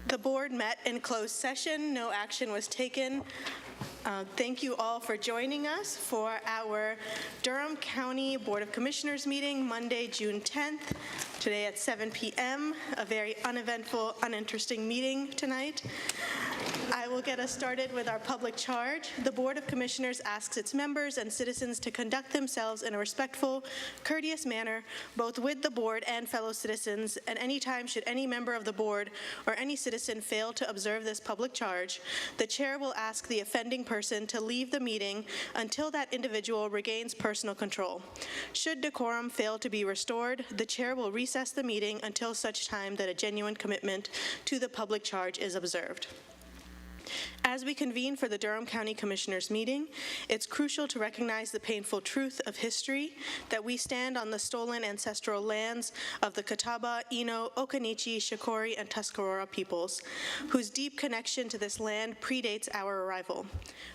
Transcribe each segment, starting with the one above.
The board met in closed session. No action was taken. Thank you all for joining us for our Durham County Board of Commissioners meeting, Monday, June 10th, today at 7 p.m. A very uneventful, uninteresting meeting tonight. I will get us started with our public charge. The Board of Commissioners asks its members and citizens to conduct themselves in a respectful, courteous manner, both with the board and fellow citizens, and any time should any member of the board or any citizen fail to observe this public charge, the chair will ask the offending person to leave the meeting until that individual regains personal control. Should decorum fail to be restored, the chair will recess the meeting until such time that a genuine commitment to the public charge is observed. As we convene for the Durham County Commissioners meeting, it's crucial to recognize the painful truth of history that we stand on the stolen ancestral lands of the Catawba, Eno, Occaneechi, Shakori, and Tuscarora peoples, whose deep connection to this land predates our arrival.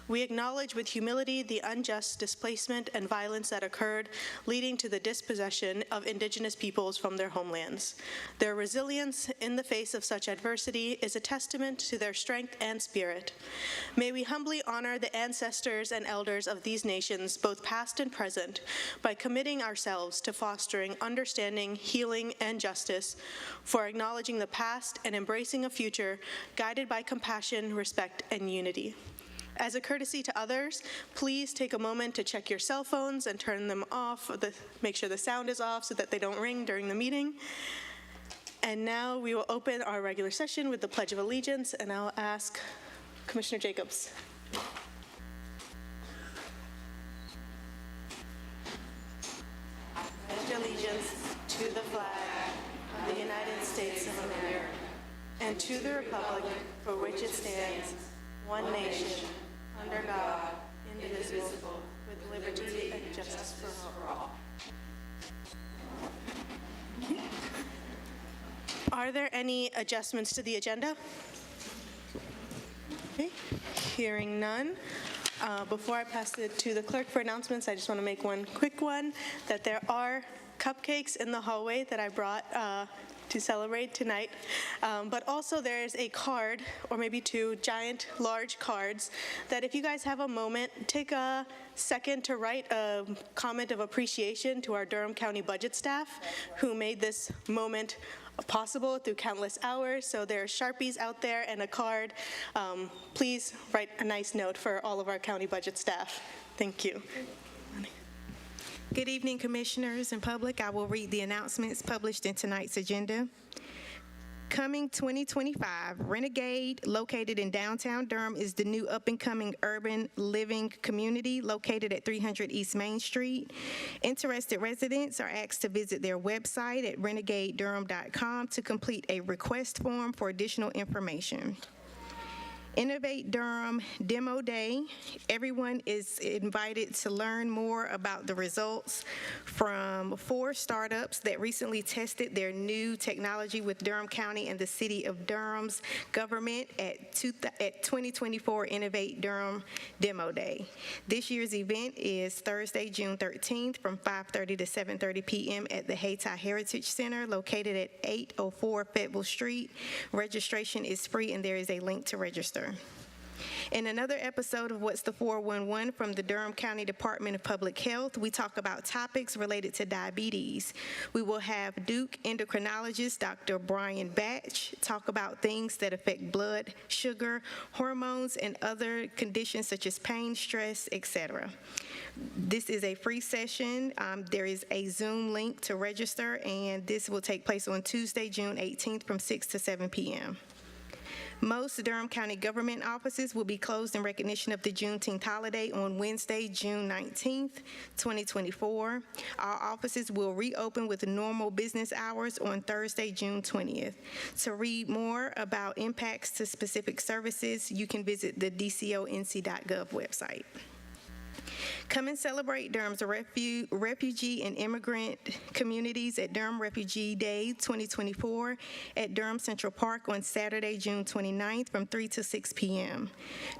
We acknowledge with humility the unjust displacement and violence that occurred, leading to the dispossession of Indigenous peoples from their homelands. Their resilience in the face of such adversity is a testament to their strength and spirit. May we humbly honor the ancestors and elders of these nations, both past and present, by committing ourselves to fostering understanding, healing, and justice, for acknowledging the past and embracing a future guided by compassion, respect, and unity. As a courtesy to others, please take a moment to check your cell phones and turn them off, make sure the sound is off so that they don't ring during the meeting. And now we will open our regular session with the Pledge of Allegiance, and I'll ask Commissioner Jacobs. I pledge allegiance to the flag of the United States of America and to the republic for which it stands, one nation, under God, indivisible, with liberty and justice for all. Are there any adjustments to the agenda? Okay, hearing none. Before I pass it to the clerk for announcements, I just want to make one quick one, that there are cupcakes in the hallway that I brought to celebrate tonight. But also there's a card, or maybe two giant, large cards, that if you guys have a moment, take a second to write a comment of appreciation to our Durham County budget staff who made this moment possible through countless hours. So there are Sharpies out there and a card. Please write a nice note for all of our county budget staff. Thank you. Good evening, commissioners and public. I will read the announcements published in tonight's agenda. Coming 2025, Renegade, located in downtown Durham, is the new up-and-coming urban living community located at 300 East Main Street. Interested residents are asked to visit their website at renegadedurham.com to complete a request form for additional information. Innovate Durham Demo Day. Everyone is invited to learn more about the results from 4 startups that recently tested their new technology with Durham County and the City of Durham's government at 2024 Innovate Durham Demo Day. This year's event is Thursday, June 13th from 5:30 to 7:30 p.m. at the Hayti Heritage Center located at 804 Fayetteville Street. Registration is free and there is a link to register. In another episode of What's the 411 from the Durham County Department of Public Health, we talk about topics related to diabetes. We will have Duke endocrinologist Dr. Brian Batch talk about things that affect blood, sugar, hormones, and other conditions such as pain, stress, etc. This is a free session. There is a Zoom link to register, and this will take place on Tuesday, June 18th from 6 to 7 p.m. Most Durham County government offices will be closed in recognition of the Juneteenth holiday on Wednesday, June 19th, 2024. Our offices will reopen with normal business hours on Thursday, June 20th. To read more about impacts to specific services, you can visit the dconc.gov website. Come and celebrate Durham's refugee and immigrant communities at Durham Refugee Day 2024 at Durham Central Park on Saturday, June 29th from 3 to 6 p.m.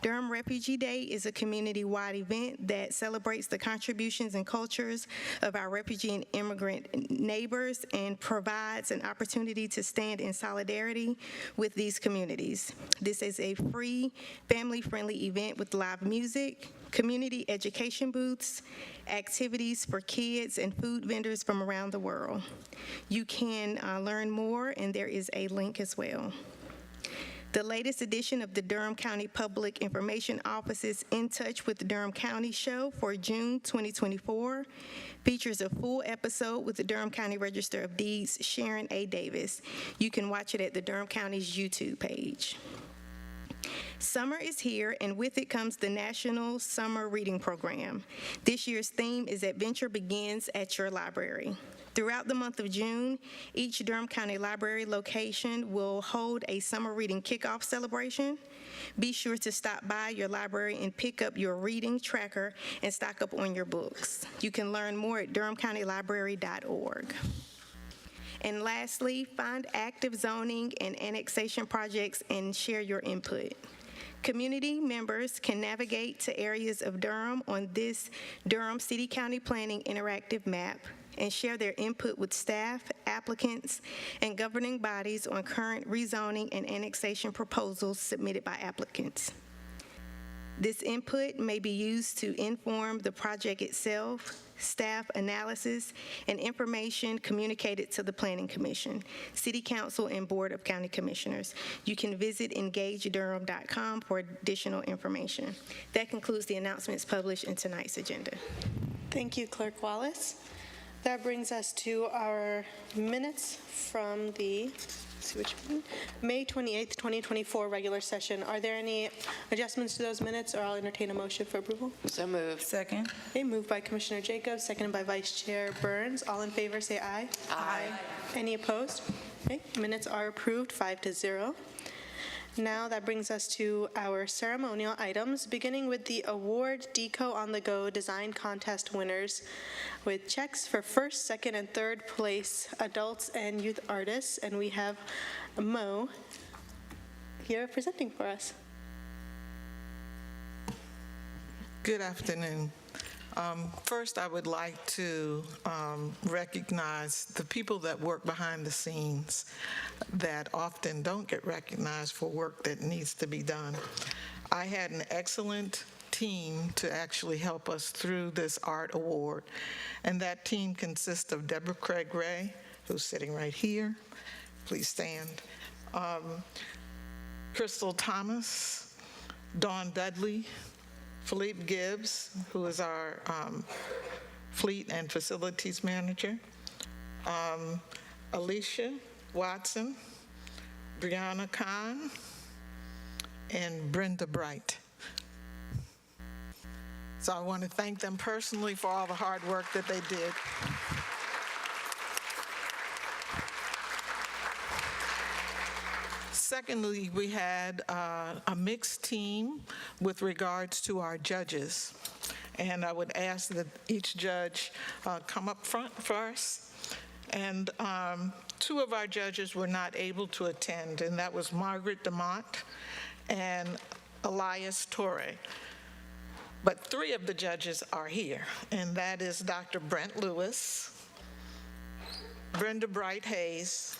Durham Refugee Day is a community-wide event that celebrates the contributions and cultures of our refugee and immigrant neighbors and provides an opportunity to stand in solidarity with these communities. This is a free, family-friendly event with live music, community education booths, activities for kids, and food vendors from around the world. You can learn more, and there is a link as well. The latest edition of the Durham County Public Information Office's In Touch with the Durham County show for June 2024 features a full episode with the Durham County Register of Deeds, Sharon A. Davis. You can watch it at the Durham County's YouTube page. Summer is here, and with it comes the National Summer Reading Program. This year's theme is Adventure Begins at Your Library. Throughout the month of June, each Durham County Library location will hold a summer reading kickoff celebration. Be sure to stop by your library and pick up your reading tracker and stock up on your books. You can learn more at durhamcountylibrary.org. And lastly, find active zoning and annexation projects and share your input. Community members can navigate to areas of Durham on this Durham City County Planning Interactive Map and share their input with staff, applicants, and governing bodies on current rezoning and annexation proposals submitted by applicants. This input may be used to inform the project itself, staff analysis, and information communicated to the Planning Commission, City Council, and Board of County Commissioners. You can visit engagedurham.com for additional information. That concludes the announcements published in tonight's agenda. Thank you, Clerk Wallace. That brings us to our minutes from the May 28th, 2024 regular session. Are there any adjustments to those minutes, or I'll entertain a motion for approval? So moved. Second. Okay, moved by Commissioner Jacobs, seconded by Vice Chair Burns. All in favor, say aye. Aye. Any opposed? Okay, minutes are approved, 5-0. Now that brings us to our ceremonial items, beginning with the award Deco on the Go Design Contest winners with checks for first, second, and third place adults and youth artists. And we have Mo here presenting for us. Good afternoon. First, I would like to recognize the people that work behind the scenes that often don't get recognized for work that needs to be done. I had an excellent team to actually help us through this art award, and that team consists of Deborah Craig Ray, who's sitting right here. Please stand. Crystal Thomas, Dawn Dudley, Philippe Gibbs, who is our fleet and facilities manager, Alicia Watson, Brianna Kahn, and Brenda Bright. So I want to thank them personally for all the hard work that they did. Secondly, we had a mixed team with regards to our judges. And I would ask that each judge come up front for us. And two of our judges were not able to attend, and that was Margaret DeMont and Elias Torre. But three of the judges are here, and that is Dr. Brent Lewis, Brenda Bright Hayes,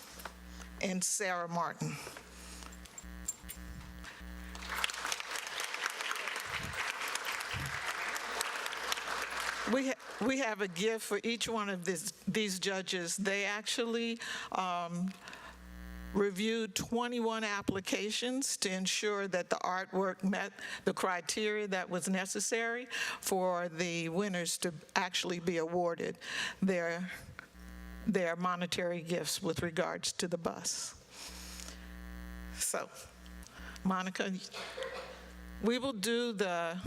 and Sarah Martin. We have a gift for each one of these judges. They actually reviewed 21 applications to ensure that the artwork met the criteria that was necessary for the winners to actually be awarded their monetary gifts with regards to the bus. So, Monica, we will do the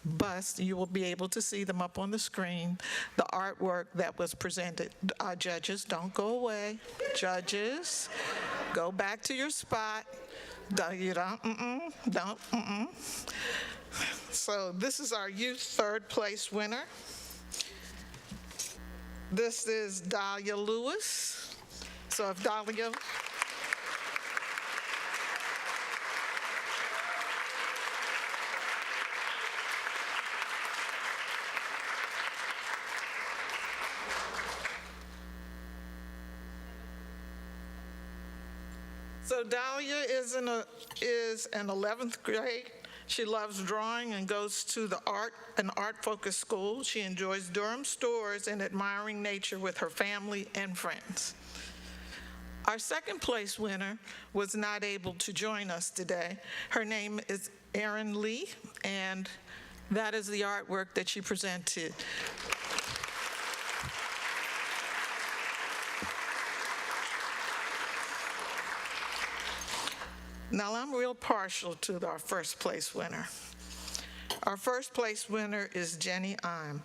bust. You will be able to see them up on the screen. The artwork that was presented. Judges, don't go away. Judges, go back to your spot. So this is our youth third place winner. This is Dahlia Lewis. So if Dahlia, so Dahlia is an 11th grade. She loves drawing and goes to an art-focused school. She enjoys Durham stores and admiring nature with her family and friends. Our second place winner was not able to join us today. Her name is Erin Lee, and that is the artwork that she presented. Now, I'm real partial to our first place winner. Our first place winner is Jenny Im.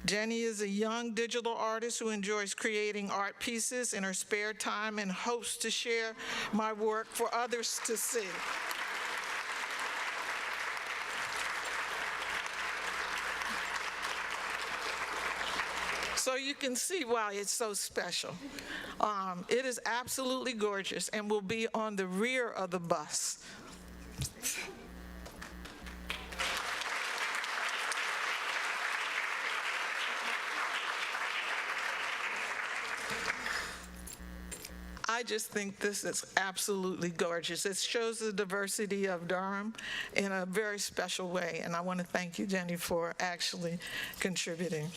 Jenny is a young digital artist who enjoys creating art pieces in her spare time and hopes to share my work for others to see. So you can see why it's so special. It is absolutely gorgeous and will be on the rear of the bus. I just think this is absolutely gorgeous. It shows the diversity of Durham in a very special way, and I want to thank you, Jenny, for actually contributing.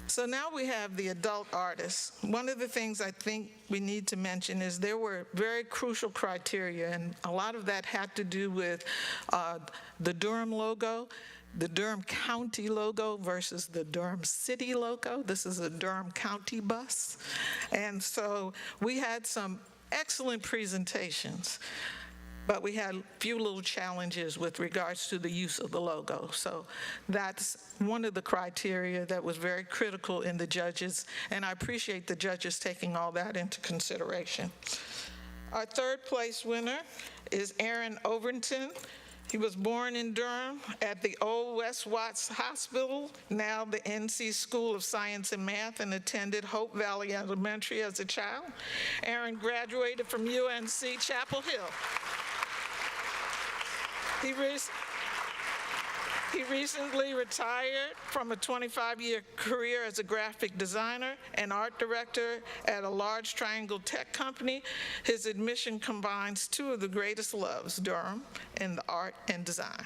So now we have the adult artists. One of the things I think we need to mention is there were very crucial criteria, and a lot of that had to do with the Durham logo, the Durham County logo versus the Durham City logo. This is a Durham County bus. And so we had some excellent presentations, but we had a few little challenges with regards to the use of the logo. So that's one of the criteria that was very critical in the judges, and I appreciate the judges taking all that into consideration. Our third place winner is Aaron Overton. He was born in Durham at the Old West Watts Hospital, now the NC School of Science and Math, and attended Hope Valley Elementary as a child. Aaron graduated from UNC Chapel Hill. He recently retired from a 25-year career as a graphic designer and art director at a large triangle tech company. His admission combines two of the greatest loves, Durham and the art and design.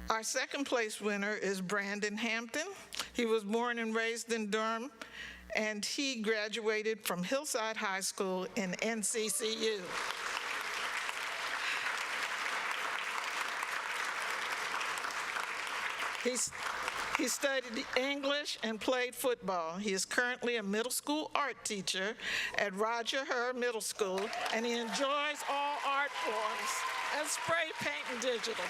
Our second place winner is Brandon Hampton. He was born and raised in Durham, and he graduated from Hillside High School in NCCU. He studied English and played football. He is currently a middle school art teacher at Roger Herr Middle School, and he enjoys all art forms and spray paint and digital.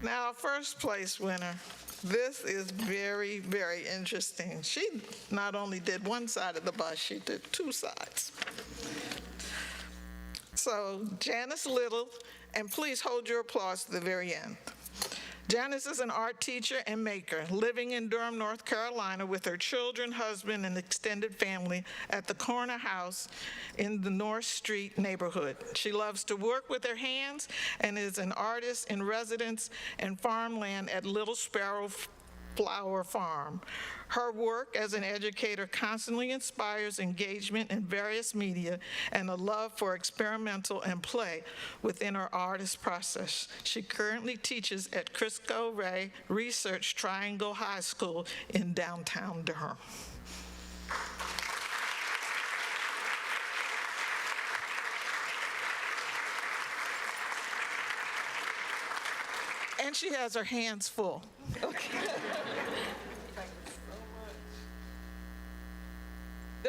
Now, first place winner. This is very, very interesting. She not only did one side of the bus, she did two sides. So, Janice Little, and please hold your applause to the very end. Janice is an art teacher and maker living in Durham, North Carolina with her children, husband, and extended family at the corner house in the North Street neighborhood. She loves to work with her hands and is an artist in residence and farmland at Little Sparrow Flower Farm. Her work as an educator constantly inspires engagement in various media and a love for experimental and play within her artist process. She currently teaches at Crisco Ray Research Triangle High School in downtown Durham. And she has her hands full. Okay.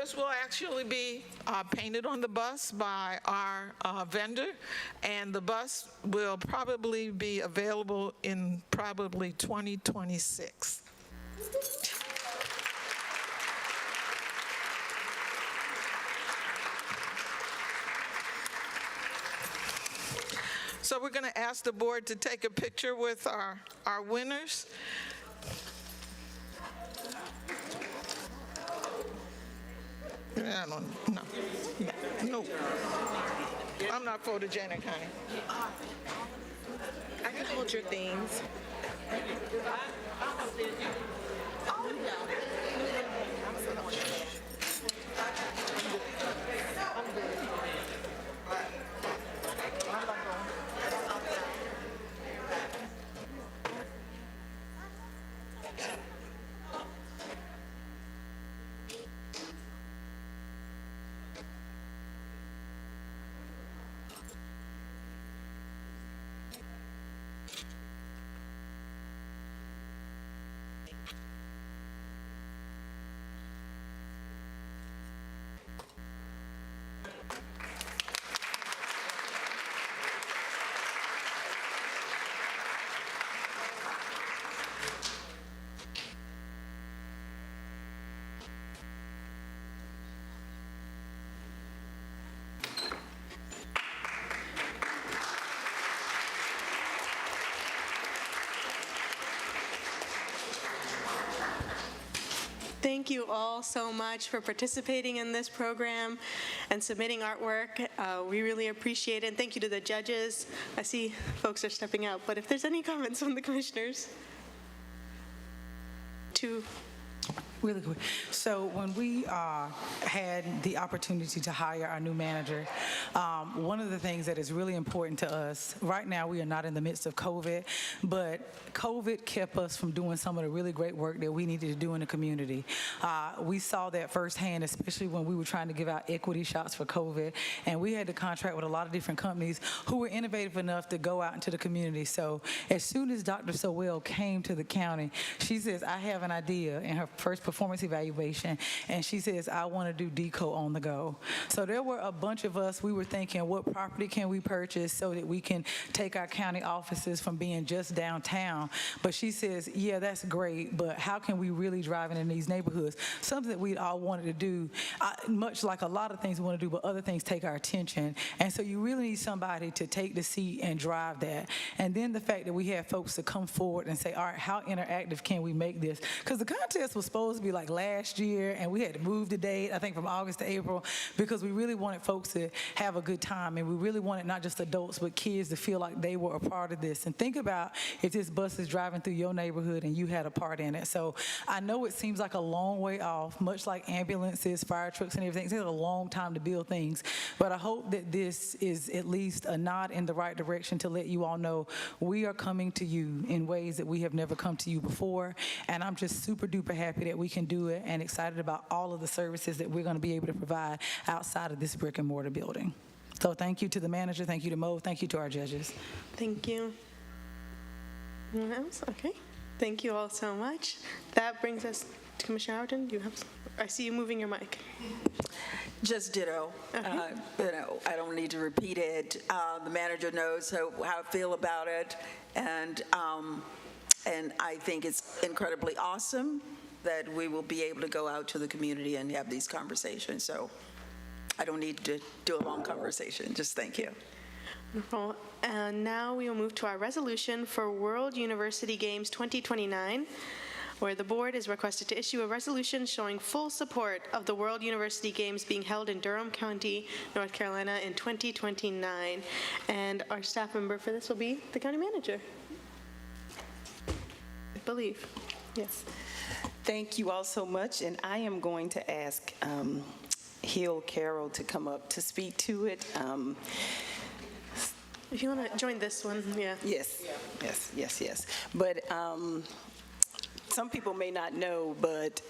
This will actually be painted on the bus by our vendor, and the bus will probably be available in probably 2026. So we're going to ask the board to take a picture with our winners. No. I'm not photogenic, honey. I can hold your things. Thank you all so much for participating in this program and submitting artwork. We really appreciate it. And thank you to the judges. I see folks are stepping out, but if there's any comments from the commissioners. Really quick. So when we had the opportunity to hire our new manager, one of the things that is really important to us, right now we are not in the midst of COVID, but COVID kept us from doing some of the really great work that we needed to do in the community. We saw that firsthand, especially when we were trying to give out equity shots for COVID, and we had to contract with a lot of different companies who were innovative enough to go out into the community. So as soon as Dr. Sowell came to the county, she says, I have an idea, in her first performance evaluation, and she says, I want to do deco on the go. So there were a bunch of us, we were thinking, what property can we purchase so that we can take our county offices from being just downtown? But she says, yeah, that's great, but how can we really drive in these neighborhoods? Something that we all wanted to do, much like a lot of things we want to do, but other things take our attention. And so you really need somebody to take the seat and drive that. And then the fact that we had folks to come forward and say, all right, how interactive can we make this? Because the contest was supposed to be like last year, and we had to move the date, I think, from August to April, because we really wanted folks to have a good time, and we really wanted not just adults, but kids to feel like they were a part of this. And think about if this bus is driving through your neighborhood and you had a part in it. So I know it seems like a long way off, much like ambulances, fire trucks, and everything. It takes a long time to build things, but I hope that this is at least a nod in the right direction to let you all know we are coming to you in ways that we have never come to you before, and I'm just super duper happy that we can do it and excited about all of the services that we're going to be able to provide outside of this brick and mortar building. So thank you to the manager, thank you to Mo, thank you to our judges. Thank you. Anyone else? Okay. Thank you all so much. That brings us to Commissioner Howard. I see you moving your mic. Just ditto. I don't need to repeat it. The manager knows how I feel about it, and I think it's incredibly awesome that we will be able to go out to the community and have these conversations. So I don't need to do a long conversation. Just thank you. Wonderful. And now we will move to our resolution for World University Games 2029, where the board is requested to issue a resolution showing full support of the World University Games being held in Durham County, North Carolina in 2029. And our staff member for this will be the county manager, I believe. Yes. Thank you all so much, and I am going to ask Hill Carroll to come up to speak to it. If you want to join this one, yeah. Yes. But some people may not know, but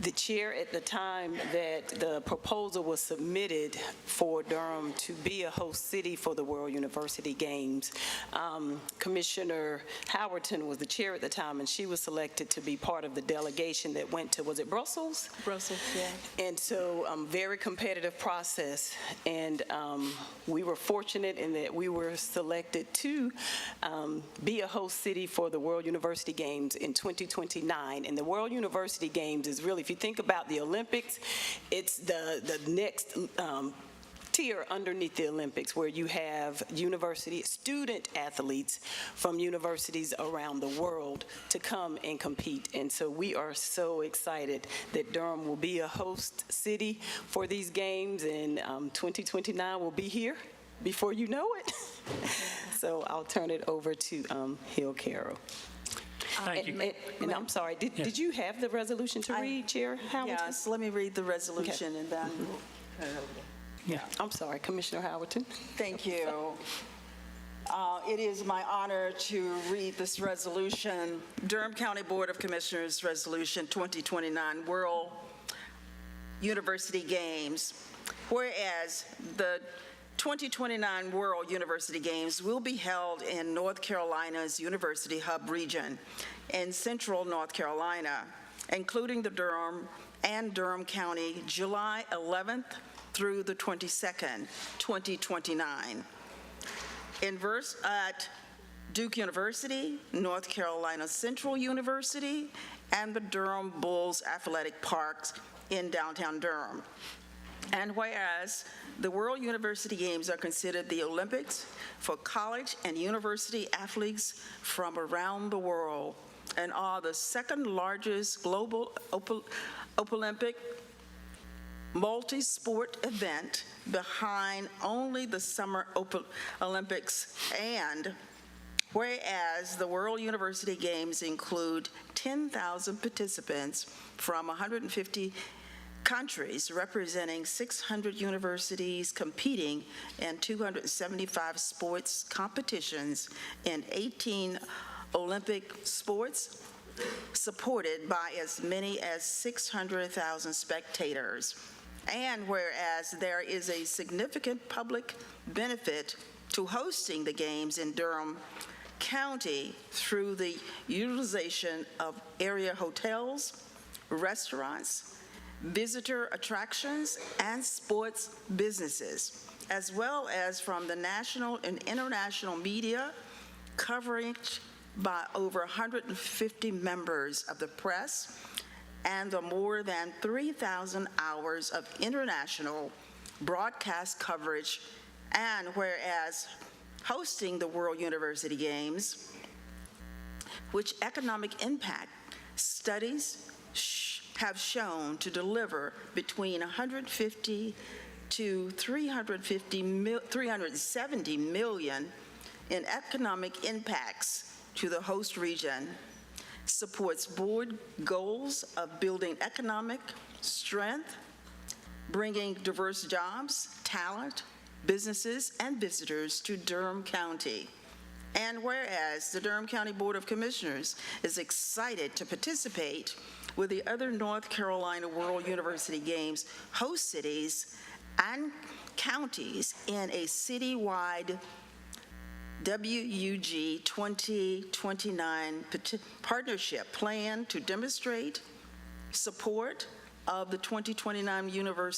the chair at the time that the proposal was submitted for Durham to be a host city for the World University Games, Commissioner Howerton was the chair at the time, and she was selected to be part of the delegation that went to, was it Brussels? Brussels, yeah. And so, very competitive process, and we were fortunate in that we were selected to be a host city for the World University Games in 2029. And the World University Games is really, if you think about the Olympics, it's the next tier underneath the Olympics, where you have student athletes from universities around the world to come and compete. And so we are so excited that Durham will be a host city for these games, and 2029 will be here before you know it. So I'll turn it over to Hill Carroll. Thank you. And I'm sorry, did you have the resolution to read, Chair Howerton? Yes, let me read the resolution and then we'll turn it over. Yeah. I'm sorry, Commissioner Howerton. Thank you. It is my honor to read this resolution, Durham County Board of Commissioners Resolution 2029 World University Games. Whereas the 2029 World University Games will be held in North Carolina's University Hub region in central North Carolina, including the Durham and Durham County, July 11th through the 22nd, 2029. At Duke University, North Carolina Central University, and the Durham Bulls Athletic Parks in downtown Durham. And whereas the World University Games are considered the Olympics for college and university athletes from around the world and are the second largest global Olympic multi-sport event behind only the Summer Olympics, and whereas the World University Games include 10,000 participants from 150 countries representing 600 universities competing in 275 sports competitions in 18 Olympic sports, supported by as many as 600,000 spectators. And whereas there is a significant public benefit to hosting the games in Durham County through the utilization of area hotels, restaurants, visitor attractions, and sports businesses, as well as from the national and international media coverage by over 150 members of the press and the more than 3,000 hours of international broadcast coverage. And whereas hosting the World University Games, which economic impact studies have shown to deliver between 150 to 370 million in economic impacts to the host region, supports board goals of building economic strength, bringing diverse jobs, talent, businesses, and visitors to Durham County. And whereas the Durham County Board of Commissioners is excited to participate with the other North Carolina World University Games host cities and counties in a citywide WUG 2029 partnership plan to demonstrate support of the 2029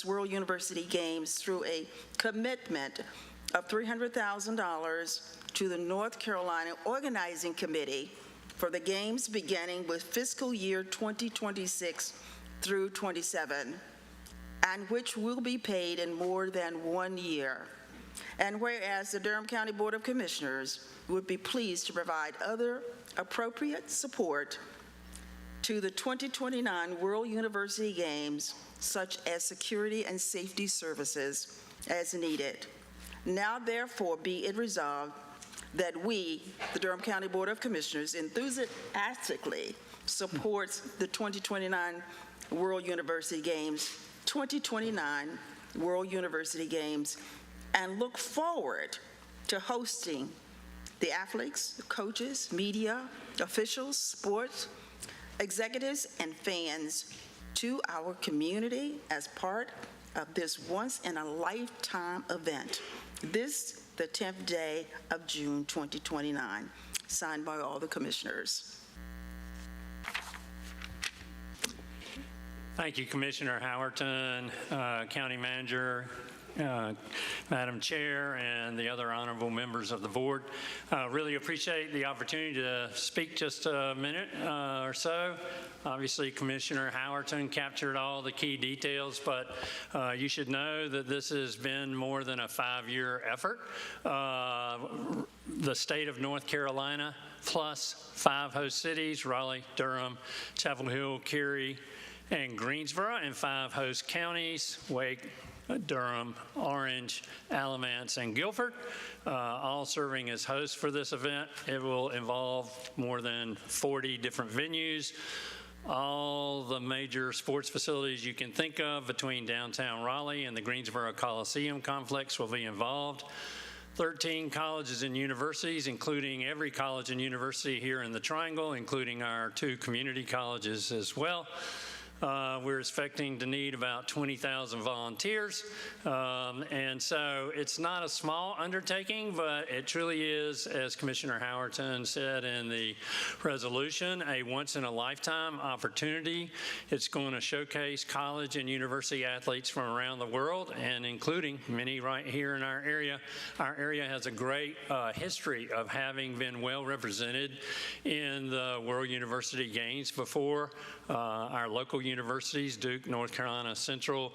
World University Games through a commitment of $300,000 to the North Carolina Organizing Committee for the Games beginning with fiscal year 2026 through 27, and which will be paid in more than 1 year. And whereas the Durham County Board of Commissioners would be pleased to provide other appropriate support to the 2029 World University Games, such as security and safety services as needed. Now therefore be it resolved that we, the Durham County Board of Commissioners, enthusiastically supports the 2029 World University Games, 2029 World University Games, and look forward to hosting the athletes, coaches, media, officials, sports, executives, and fans to our community as part of this once-in-a-lifetime event. This, the 10th day of June 2029, signed by all the commissioners. Thank you, Commissioner Howerton, County Manager, Madam Chair, and the other honorable members of the board. Really appreciate the opportunity to speak just a minute or so. Obviously, Commissioner Howerton captured all the key details, but you should know that this has been more than a 5-year effort. The state of North Carolina, plus 5 host cities, Raleigh, Durham, Chapel Hill, Cary, and Greensboro, and 5 host counties, Wake, Durham, Orange, Alamance, and Guilford, all serving as hosts for this event. It will involve more than 40 different venues, all the major sports facilities you can think of between downtown Raleigh and the Greensboro Coliseum complex will be involved. 13 colleges and universities, including every college and university here in the Triangle, including our 2 community colleges as well. We're expecting to need about 20,000 volunteers. And so it's not a small undertaking, but it truly is, as Commissioner Howerton said in the resolution, a once-in-a-lifetime opportunity. It's going to showcase college and university athletes from around the world, and including many right here in our area. Our area has a great history of having been well represented in the World University Games before. Our local universities, Duke, North Carolina Central,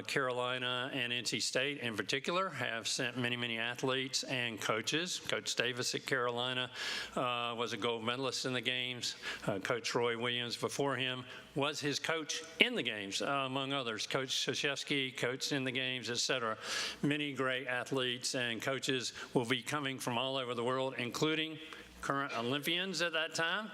Carolina, and NC State in particular, have sent many, many athletes and coaches. Coach Davis at Carolina was a gold medalist in the games. Coach Roy Williams before him was his coach in the games, among others. Coach Krzyzewski coached in the games, et cetera. Many great athletes and coaches will be coming from all over the world, including current Olympians at that time.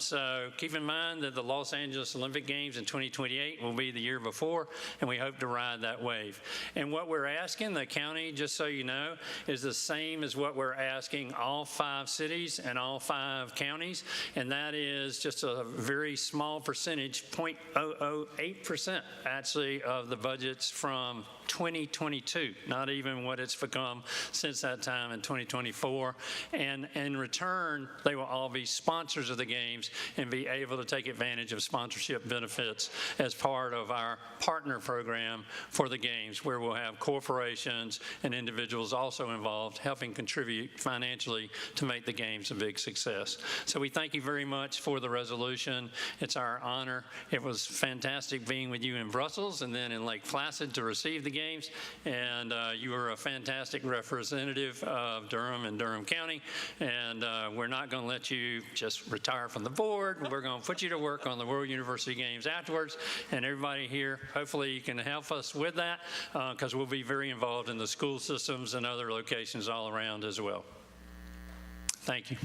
So keep in mind that the Los Angeles Olympic Games in 2028 will be the year before, and we hope to ride that wave. And what we're asking the county, just so you know, is the same as what we're asking all 5 cities and all 5 counties, and that is just a very small percentage, 0.008% actually, of the budgets from 2022, not even what it's become since that time in 2024. And in return, they will all be sponsors of the games and be able to take advantage of sponsorship benefits as part of our partner program for the games, where we'll have corporations and individuals also involved helping contribute financially to make the games a big success. So we thank you very much for the resolution. It's our honor. It was fantastic being with you in Brussels and then in Lake Placid to receive the games, and you were a fantastic representative of Durham and Durham County, and we're not going to let you just retire from the board. We're going to put you to work on the World University Games afterwards, and everybody here, hopefully you can help us with that, because we'll be very involved in the school systems and other locations all around as well. Thank you.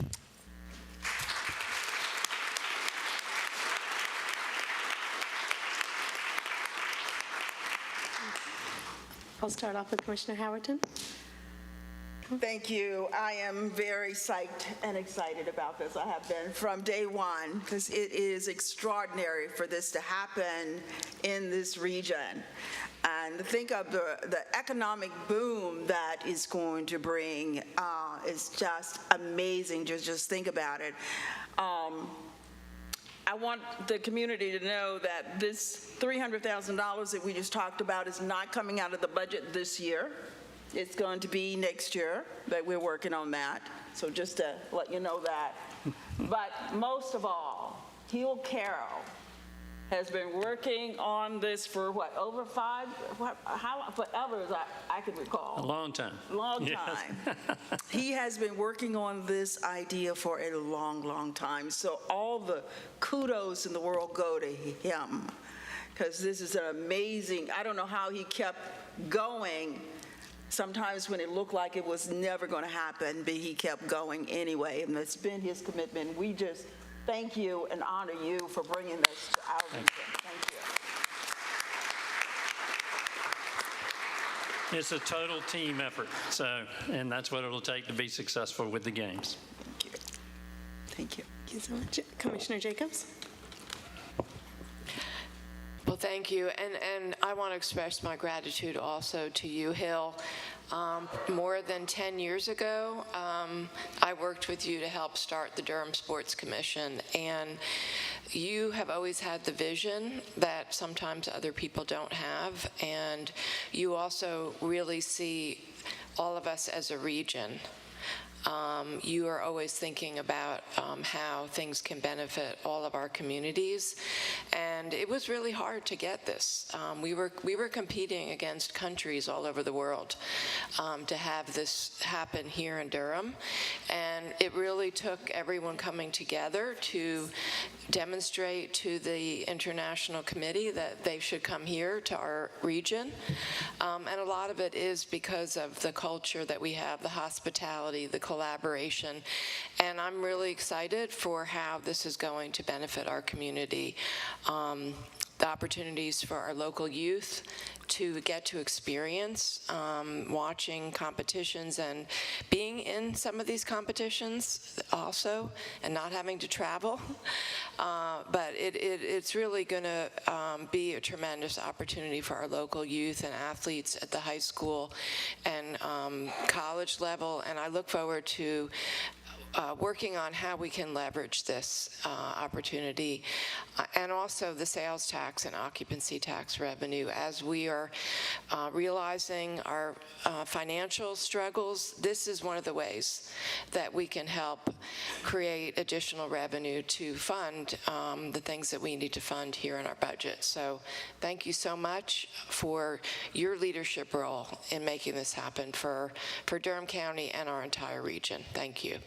I'll start off with Commissioner Howerton. Thank you. I am very psyched and excited about this. I have been from day one, because it is extraordinary for this to happen in this region. And think of the economic boom that is going to bring is just amazing. Just think about it. I want the community to know that this $300,000 that we just talked about is not coming out of the budget this year. It's going to be next year, but we're working on that. So just to let you know that. But most of all, Hugh Carroll has been working on this for what, over forever as I can recall. A long time. Long time. Yes. He has been working on this idea for a long, long time. So all the kudos in the world go to him, because this is an amazing, I don't know how he kept going. Sometimes when it looked like it was never going to happen, but he kept going anyway, and it's been his commitment. We just thank you and honor you for bringing this to our region. Thank you. It's a total team effort, and that's what it'll take to be successful with the games. Thank you. Thank you. Thank you so much. Commissioner Jacobs. Thank you, and I want to express my gratitude also to you, Hill. More than 10 years ago, I worked with you to help start the Durham Sports Commission, and you have always had the vision that sometimes other people don't have, and you also really see all of us as a region. You are always thinking about how things can benefit all of our communities, and it was really hard to get this. We were competing against countries all over the world to have this happen here in Durham, and it really took everyone coming together to demonstrate to the International Committee that they should come here to our region. And a lot of it is because of the culture that we have, the hospitality, the collaboration. And I'm really excited for how this is going to benefit our community. The opportunities for our local youth to get to experience watching competitions and being in some of these competitions also, and not having to travel. But it's really going to be a tremendous opportunity for our local youth and athletes at the high school and college level, and I look forward to working on how we can leverage this opportunity, and also the sales tax and occupancy tax revenue. As we are realizing our financial struggles, this is one of the ways that we can help create additional revenue to fund the things that we need to fund here in our budget. So thank you so much for your leadership role in making this happen for Durham County and our entire region. Thank you.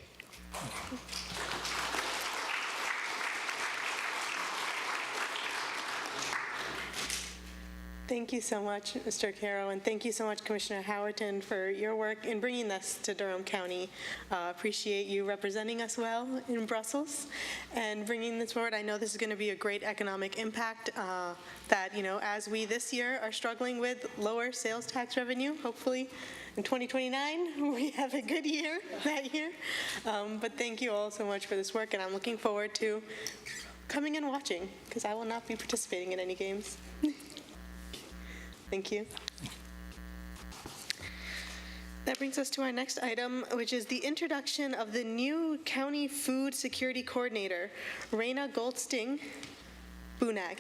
Thank you so much, Mr. Caro, and thank you so much, Commissioner Howerton, for your work in bringing this to Durham County. Appreciate you representing us well in Brussels and bringing this forward. I know this is going to be a great economic impact that, as we this year are struggling with lower sales tax revenue, hopefully in 2029, we have a good year that year. But thank you all so much for this work, and I'm looking forward to coming and watching, because I will not be participating in any games. Thank you. That brings us to our next item, which is the introduction of the new County Food Security Coordinator, Raina Goldstein-Bunag.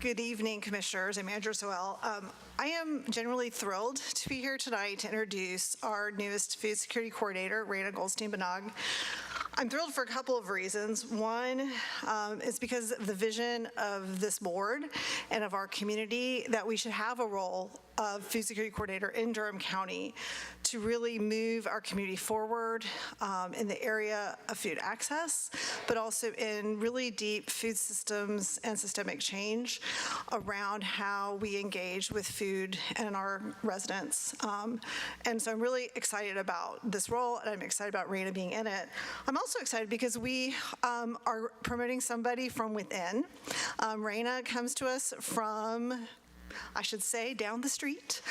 Good evening, Commissioners and Manager Sewell. I am genuinely thrilled to be here tonight to introduce our newest Food Security Coordinator, Raina Goldstein-Bunag. I'm thrilled for a couple of reasons. One is because of the vision of this board and of our community that we should have a role of Food Security Coordinator in Durham County to really move our community forward in the area of food access, but also in really deep food systems and systemic change around how we engage with food and our residents. And so I'm really excited about this role, and I'm excited about Raina being in it. I'm also excited because we are promoting somebody from within. Raina comes to us from, I should say, down the street.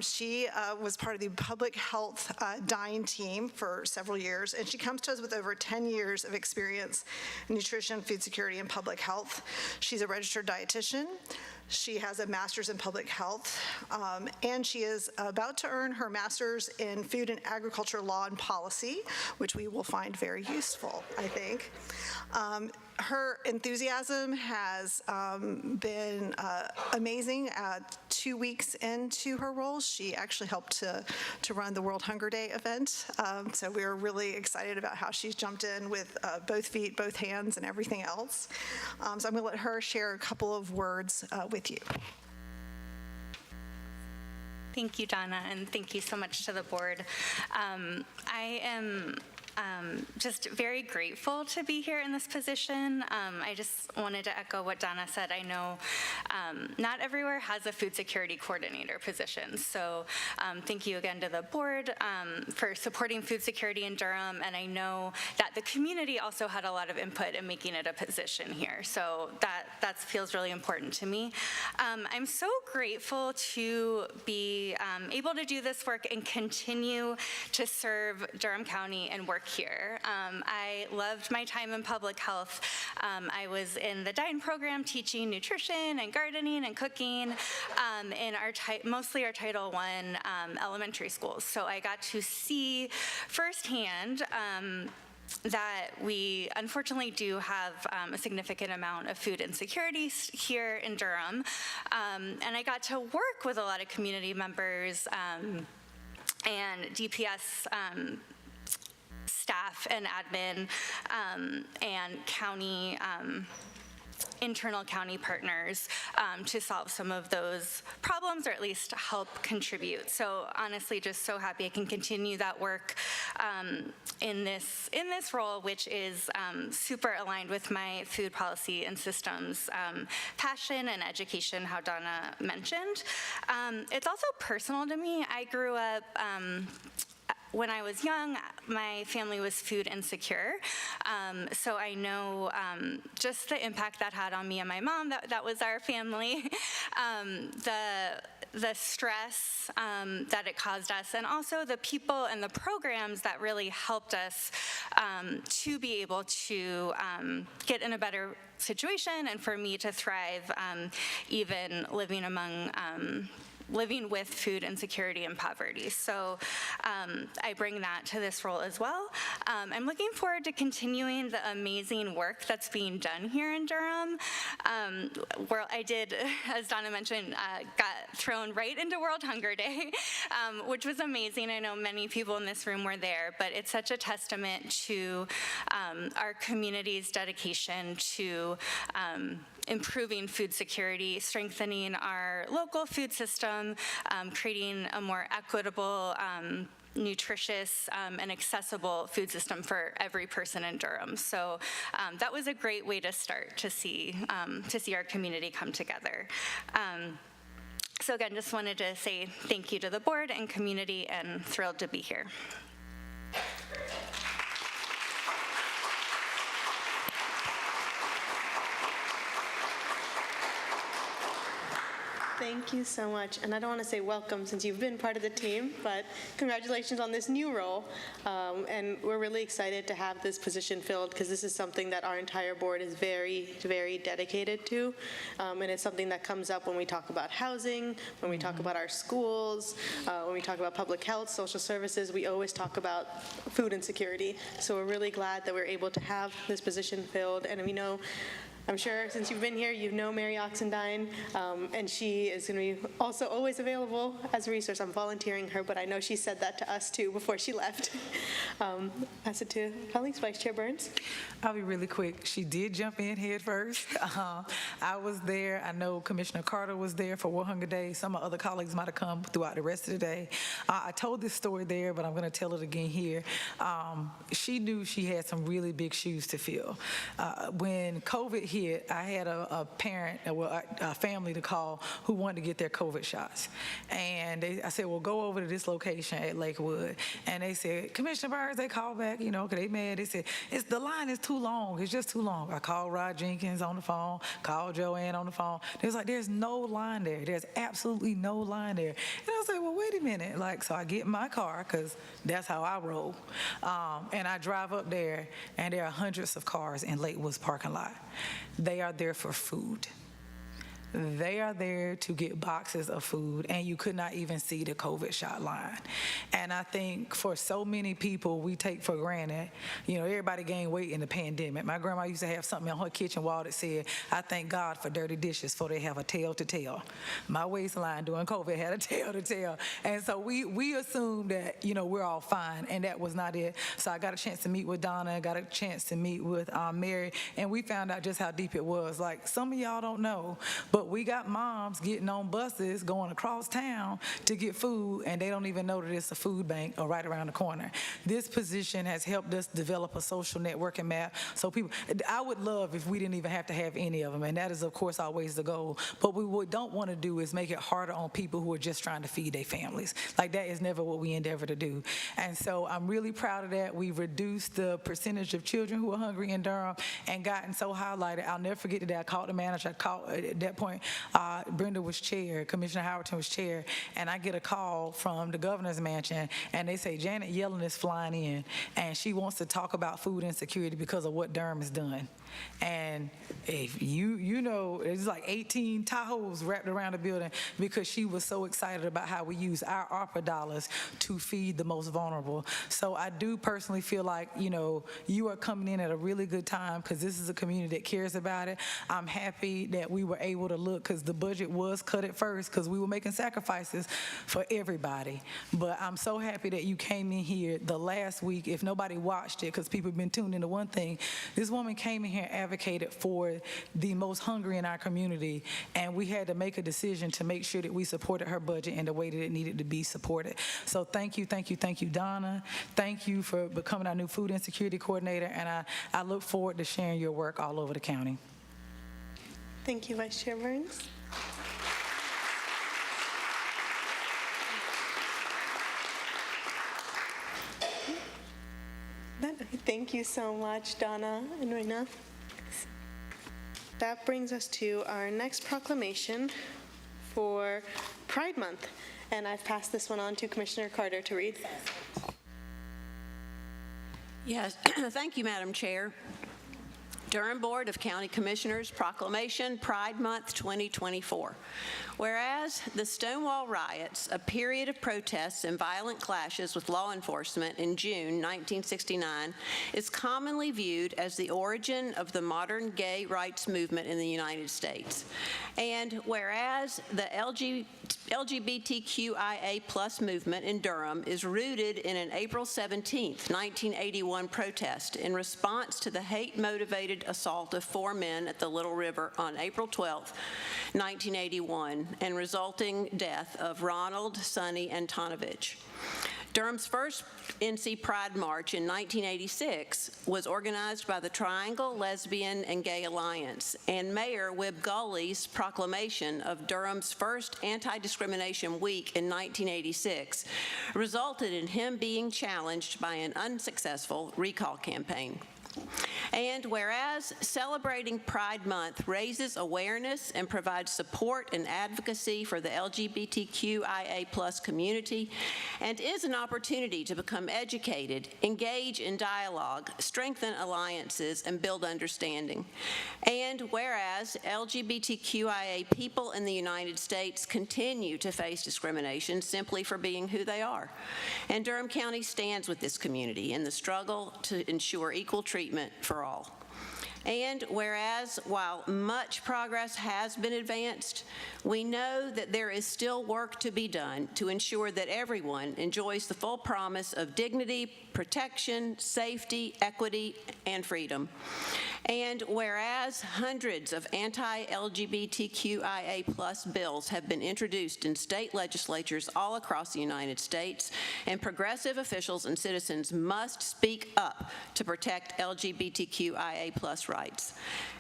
She was part of the public health dying team for several years, and she comes to us with over 10 years of experience in nutrition, food security, and public health. She's a registered dietitian. She has a master's in public health, and she is about to earn her master's in food and agriculture law and policy, which we will find very useful, I think. Her enthusiasm has been amazing. 2 weeks into her role, she actually helped to run the World Hunger Day event. So we're really excited about how she's jumped in with both feet, both hands, and everything else. So I'm going to let her share a couple of words with you. Thank you, Donna, and thank you so much to the board. I am Just very grateful to be here in this position. I just wanted to echo what Donna said. I know not everywhere has a food security coordinator position. So thank you again to the board for supporting food security in Durham. And I know that the community also had a lot of input in making it a position here. So that feels really important to me. I'm so grateful to be able to do this work and continue to serve Durham County and work here. I loved my time in public health. I was in the DINE program teaching nutrition and gardening and cooking in mostly our Title I elementary schools. So I got to see firsthand that we unfortunately do have a significant amount of food insecurity here in Durham. And I got to work with a lot of community members and DPS staff and admin and county internal county partners to solve some of those problems, or at least help contribute. So honestly, just so happy I can continue that work in this role, which is super aligned with my food policy and systems passion and education, how Donna mentioned. It's also personal to me. I grew up when I was young, my family was food insecure. So I know just the impact that had on me and my mom, that was our family, the stress that it caused us, and also the people and the programs that really helped us to be able to get in a better situation and for me to thrive, even living with food insecurity and poverty. So I bring that to this role as well. I'm looking forward to continuing the amazing work that's being done here in Durham. Where I did, as Donna mentioned, got thrown right into World Hunger Day, which was amazing. I know many people in this room were there, but it's such a testament to our community's dedication to improving food security, strengthening our local food system, creating a more equitable, nutritious, and accessible food system for every person in Durham. So that was a great way to start to see our community come together. So again, just wanted to say thank you to the board and community, and thrilled to be here. Thank you so much. And I don't want to say welcome since you've been part of the team, but congratulations on this new role. And we're really excited to have this position filled because this is something that our entire board is very, very dedicated to. And it's something that comes up when we talk about housing, when we talk about our schools, when we talk about public health, social services. We always talk about food insecurity. So we're really glad that we're able to have this position filled. And we know, I'm sure since you've been here, you know Mary Oxendine, and she is going to be also always available as a resource. I'm volunteering her, but I know she said that to us too before she left. Pass it to colleagues, Vice Chair Burns. I'll be really quick. She did jump in head first. I was there. I know Commissioner Carter was there for World Hunger Day. Some of other colleagues might have come throughout the rest of the day. I told this story there, but I'm going to tell it again here. She knew she had some really big shoes to fill. When COVID hit, I had a parent, a family to call who wanted to get their COVID shots. And I said, well, go over to this location at Lakewood. And they said, Commissioner Burns, they called back, because they mad. They said, the line is too long. It's just too long. I called Rod Jenkins on the phone, called Joanne on the phone. They was like, there's no line there. There's absolutely no line there. And I was like, well, wait a minute. So I get in my car, because that's how I roll. And I drive up there, and there are hundreds of cars in Lakewood's parking lot. They are there for food. They are there to get boxes of food, and you could not even see the COVID shot line. And I think for so many people, we take for granted, everybody gained weight in the pandemic. My grandma used to have something on her kitchen wall that said, I thank God for dirty dishes, for they have a tail to tell. My waistline during COVID had a tail to tell. And so we assumed that, we're all fine, and that was not it. So I got a chance to meet with Donna, got a chance to meet with Mary, and we found out just how deep it was. Like, some of y'all don't know, but but we got moms getting on buses going across town to get food, and they don't even know that it's a food bank or right around the corner. This position has helped us develop a social networking map. So people, I would love if we didn't even have to have any of them, and that is, of course, always the goal. But what we don't want to do is make it harder on people who are just trying to feed their families. Like, that is never what we endeavor to do. And so I'm really proud of that. We've reduced the percentage of children who are hungry in Durham and gotten so highlighted. I'll never forget the day I called the manager. At that point, Brenda was chair, Commissioner Howerton was chair, and I get a call from the governor's mansion, and they say, Janet Yellen is flying in, and she wants to talk about food insecurity because of what Durham has done. And if you know, it's like 18 Tahoes wrapped around the building because she was so excited about how we use our ARPA dollars to feed the most vulnerable. So I do personally feel like, you know, you are coming in at a really good time because this is a community that cares about it. I'm happy that we were able to look, because the budget was cut at first because we were making sacrifices for everybody. But I'm so happy that you came in here the last week. If nobody watched it, because people have been tuned into one thing, this woman came in here and advocated for the most hungry in our community, and we had to make a decision to make sure that we supported her budget in the way that it needed to be supported. So thank you, Donna. Thank you for becoming our new food insecurity coordinator, and I look forward to sharing your work all over the county. Thank you, Vice Chair Burns. Thank you so much, Donna and Reina. That brings us to our next proclamation for Pride Month, and I've passed this one on to Commissioner Carter to read. Yes, thank you, Madam Chair. Durham Board of County Commissioners Proclamation Pride Month 2024. Whereas the Stonewall riots, a period of protests and violent clashes with law enforcement in June 1969, is commonly viewed as the origin of the modern gay rights movement in the United States. And whereas the LGBTQIA+ movement in Durham is rooted in an April 17, 1981 protest in response to the hate-motivated assault of 4 men at the Little River on April 12, 1981, and resulting death of Ronald, Sonny, and Tonovich. Durham's first NC Pride March in 1986 was organized by the Triangle Lesbian and Gay Alliance, and Mayor Wib Gully's proclamation of Durham's first Anti-Discrimination Week in 1986 resulted in him being challenged by an unsuccessful recall campaign. And whereas celebrating Pride Month raises awareness and provides support and advocacy for the LGBTQIA+ community and is an opportunity to become educated, engage in dialogue, strengthen alliances, and build understanding. And whereas LGBTQIA people in the United States continue to face discrimination simply for being who they are. And Durham County stands with this community in the struggle to ensure equal treatment for all. And whereas while much progress has been advanced, we know that there is still work to be done to ensure that everyone enjoys the full promise of dignity, protection, safety, equity, and freedom. And whereas hundreds of anti-LGBTQIA+ bills have been introduced in state legislatures all across the United States, and progressive officials and citizens must speak up to protect LGBTQIA+ rights.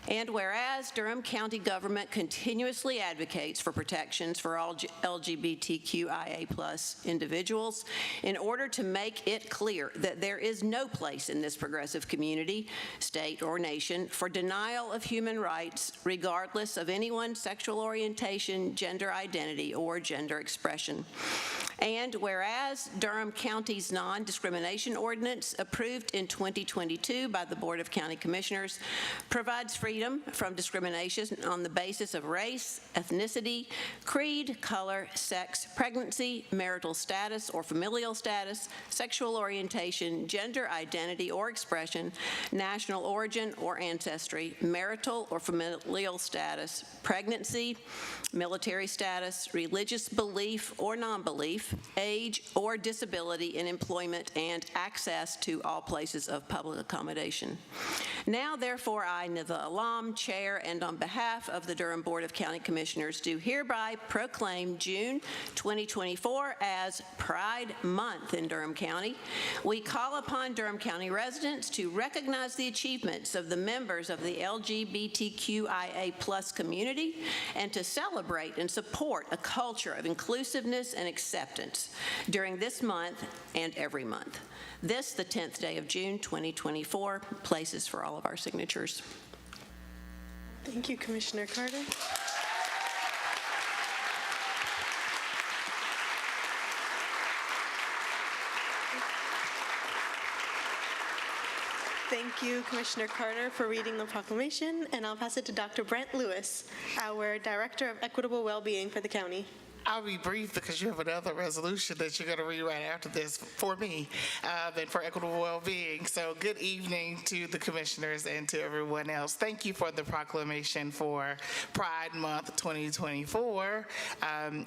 And whereas Durham County government continuously advocates for protections for all LGBTQIA+ individuals in order to make it clear that there is no place in this progressive community, state, or nation for denial of human rights regardless of anyone's sexual orientation, gender identity, or gender expression. And whereas Durham County's non-discrimination ordinance, approved in 2022 by the Board of County Commissioners, provides freedom from discrimination on the basis of race, ethnicity, creed, color, sex, pregnancy, marital status or familial status, sexual orientation, gender identity or expression, national origin or ancestry, marital or familial status, pregnancy, military status, religious belief or non-belief, age or disability in employment, and access to all places of public accommodation. Now, therefore, therefore, I, Niva Alam, Chair, and on behalf of the Durham Board of County Commissioners, do hereby proclaim June 2024 as Pride Month in Durham County. We call upon Durham County residents to recognize the achievements of the members of the LGBTQIA+ community and to celebrate and support a culture of inclusiveness and acceptance during this month and every month. This, the 10th day of June 2024, places for all of our signatures. Thank you, Commissioner Carter. Thank you, Commissioner Carter, for reading the proclamation, and I'll pass it to Dr. Brent Lewis, our Director of Equitable Wellbeing for the county. I'll be brief because you have another resolution that you're going to read right after this for me and for equitable well-being. So good evening to the commissioners and to everyone else. Thank you for the proclamation for Pride Month 2024.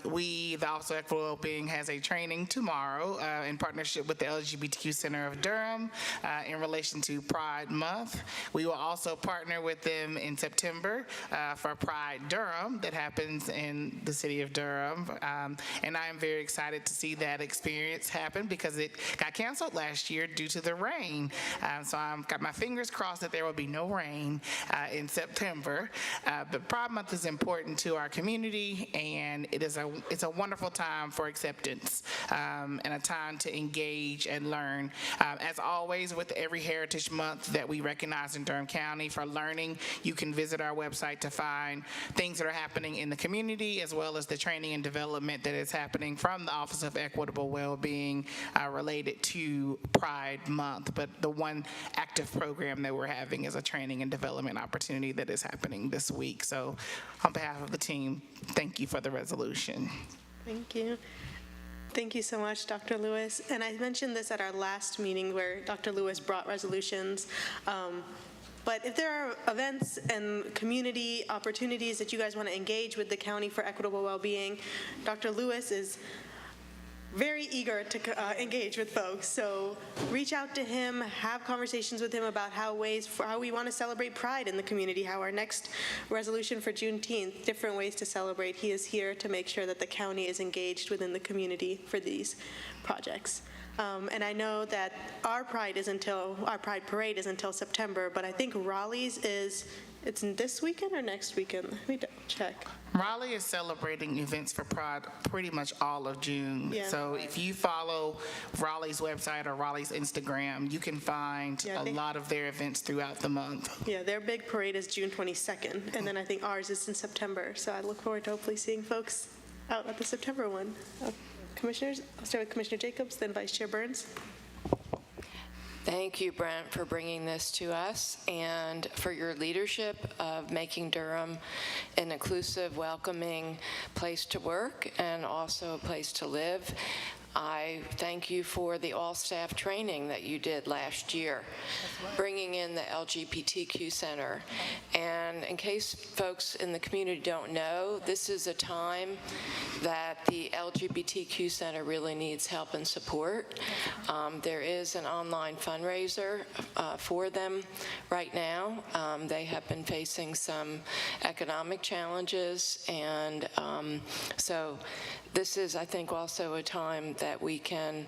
The Office of Equitable Wellbeing has a training tomorrow in partnership with the LGBTQ Center of Durham in relation to Pride Month. We will also partner with them in September for Pride Durham that happens in the city of Durham. And I am very excited to see that experience happen because it got canceled last year due to the rain. So I've got my fingers crossed that there will be no rain in September. But Pride Month is important to our community, and it's a wonderful time for acceptance and a time to engage and learn. As always, with every Heritage Month that we recognize in Durham County for learning, you can visit our website to find things that are happening in the community as well as the training and development that is happening from the Office of Equitable Wellbeing related to Pride Month. But the one active program that we're having is a training and development opportunity that is happening this week. So on behalf of the team, thank you for the resolution. Thank you. Thank you so much, Dr. Lewis. And I mentioned this at our last meeting where Dr. Lewis brought resolutions. But if there are events and community opportunities that you guys want to engage with the county for equitable well-being, Dr. Lewis is very eager to engage with folks. So reach out to him, have conversations with him about how we want to celebrate Pride in the community, how our next resolution for Juneteenth, different ways to celebrate. He is here to make sure that the county is engaged within the community for these projects. And I know that our Pride Parade is until September, but I think Raleigh's it's this weekend or next weekend? Let me check. Raleigh is celebrating events for Pride pretty much all of June. Yeah. So if you follow Raleigh's website or Raleigh's Instagram, you can find a lot of their events throughout the month. Yeah, their big parade is June 22nd, and then I think ours is in September. So I look forward to hopefully seeing folks out at the September one. Commissioners, I'll start with Commissioner Jacobs, then Vice Chair Burns. Thank you, Brent, for bringing this to us and for your leadership of making Durham an inclusive, welcoming place to work and also a place to live. I thank you for the all-staff training that you did last year, bringing in the LGBTQ Center. And in case folks in the community don't know, this is a time that the LGBTQ Center really needs help and support. There is an online fundraiser for them right now. They have been facing some economic challenges, and so this is, I think, also a time that we can,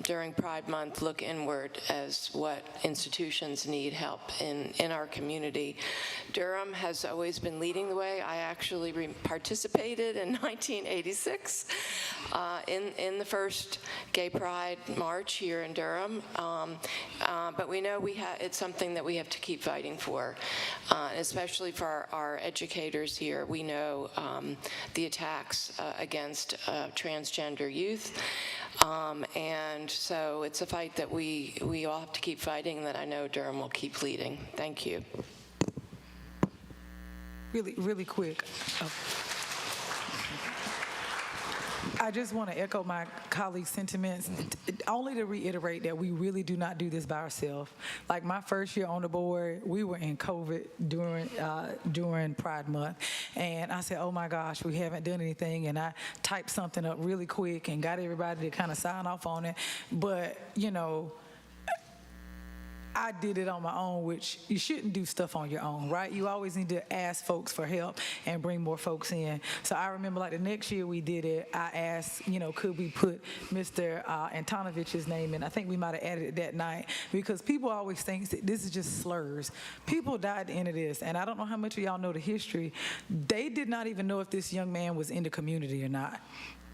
during Pride Month, look inward as what institutions need help in our community. Durham has always been leading the way. I actually participated in 1986 in the first Gay Pride March here in Durham. But we know it's something that we have to keep fighting for, especially for our educators here. We know the attacks against transgender youth. And so it's a fight that we all have to keep fighting, and that I know Durham will keep leading. Thank you. Really quick. I just want to echo my colleagues' sentiments, only to reiterate that we really do not do this by ourselves. Like my first year on the board, we were in COVID during Pride Month, and I said, oh my gosh, we haven't done anything, and I typed something up really quick and got everybody to kind of sign off on it. But, you know, I did it on my own, which you shouldn't do stuff on your own, right? You always need to ask folks for help and bring more folks in. So I remember like the next year we did it, I asked, could we put Mr. Antonivich's name in? I think we might have added it that night because people always think that this is just slurs. People died at the end of this, and I don't know how much of y'all know the history. They did not even know if this young man was in the community or not.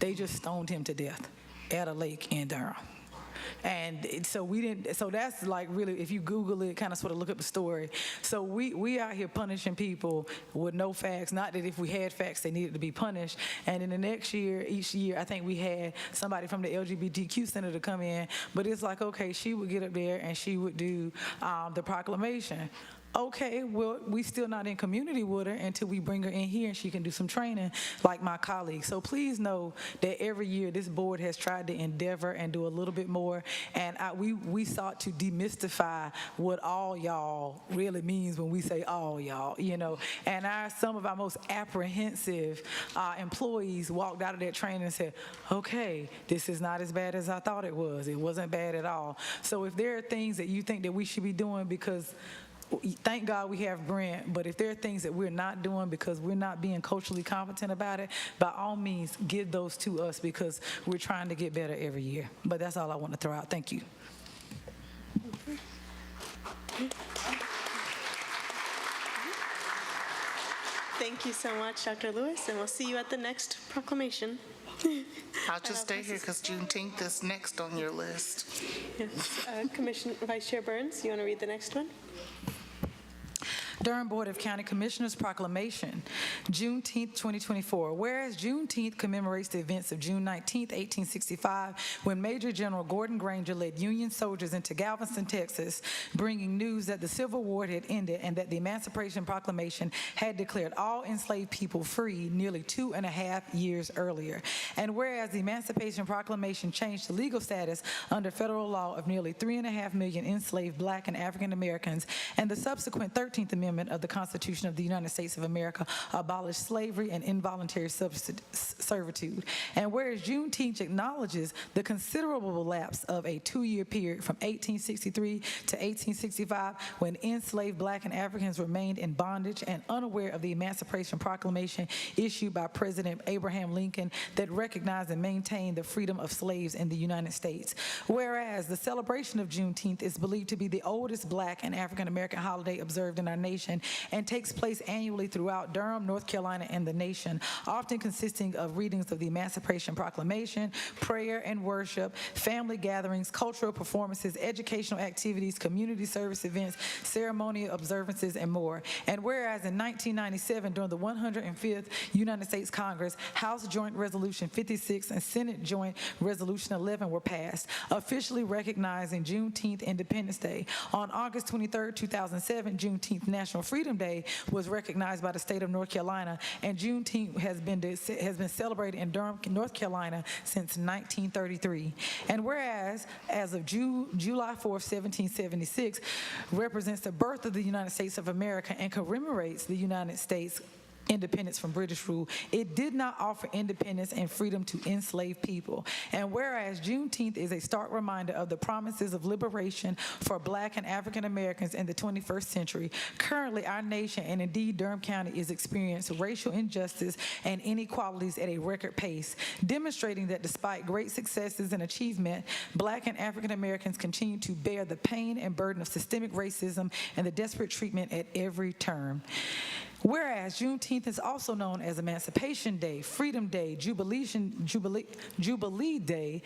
They just stoned him to death at a lake in Durham. And so we didn't, so that's like really, if you Google it, kind of sort of look up the story. So we out here punishing people with no facts, not that if we had facts, they needed to be punished. And in the next year, each year, I think we had somebody from the LGBTQ Center to come in, but it's like, okay, she would get up there and she would do the proclamation. Okay, well, we still not in community with her until we bring her in here and she can do some training like my colleagues. So please know that every year this board has tried to endeavor and do a little bit more. And we sought to demystify what all y'all really means when we say all y'all, And some of our most apprehensive employees walked out of that training and said, okay, this is not as bad as I thought it was. It wasn't bad at all. So if there are things that you think that we should be doing because thank God we have Brent, but if there are things that we're not doing because we're not being culturally competent about it, by all means, give those to us because we're trying to get better every year. But that's all I want to throw out. Thank you. Thank you so much, Dr. Lewis, and we'll see you at the next proclamation. I'll just stay here because Juneteenth is next on your list. Yes, Vice Chair Burns, you want to read the next one? Durham Board of County Commissioners Proclamation, Juneteenth 2024. Whereas Juneteenth commemorates the events of June 19th, 1865, when Major General Gordon Granger led Union soldiers into Galveston, Texas, bringing news that the Civil War had ended and that the Emancipation Proclamation had declared all enslaved people free nearly 2.5 years earlier. And whereas the Emancipation Proclamation changed the legal status under federal law of nearly 3.5 million enslaved Black and African Americans, and the subsequent 13th Amendment of the Constitution of the United States of America abolished slavery and involuntary servitude. And whereas Juneteenth acknowledges the considerable lapse of a 2-year period from 1863 to 1865 when enslaved Black and Africans remained in bondage and unaware of the Emancipation Proclamation issued by President Abraham Lincoln that recognized and maintained the freedom of slaves in the United States. Whereas the celebration of Juneteenth is believed to be the oldest Black and African American holiday observed in our nation and takes place annually throughout Durham, North Carolina, and the nation, often consisting of readings of the Emancipation Proclamation, prayer and worship, family gatherings, cultural performances, educational activities, community service events, ceremonial observances, and more. And whereas in 1997, during the 105th United States Congress, House Joint Resolution 56 and Senate Joint Resolution 11 were passed, officially recognizing Juneteenth Independence Day. On August 23, 2007, Juneteenth National Freedom Day was recognized by the state of North Carolina, and Juneteenth has been celebrated in Durham, North Carolina since 1933. And whereas, as of July 4th, 1776, represents the birth of the United States of America and commemorates the United States independence from British rule, it did not offer independence and freedom to enslaved people. And whereas Juneteenth is a stark reminder of the promises of liberation for Black and African Americans in the 21st century, currently our nation, and indeed Durham County, is experiencing racial injustice and inequalities at a record pace, demonstrating that despite great successes and achievement, Black and African Americans continue to bear the pain and burden of systemic racism and the desperate treatment at every turn. Whereas Juneteenth is also known as Emancipation Day, Freedom Day, Jubilee Day,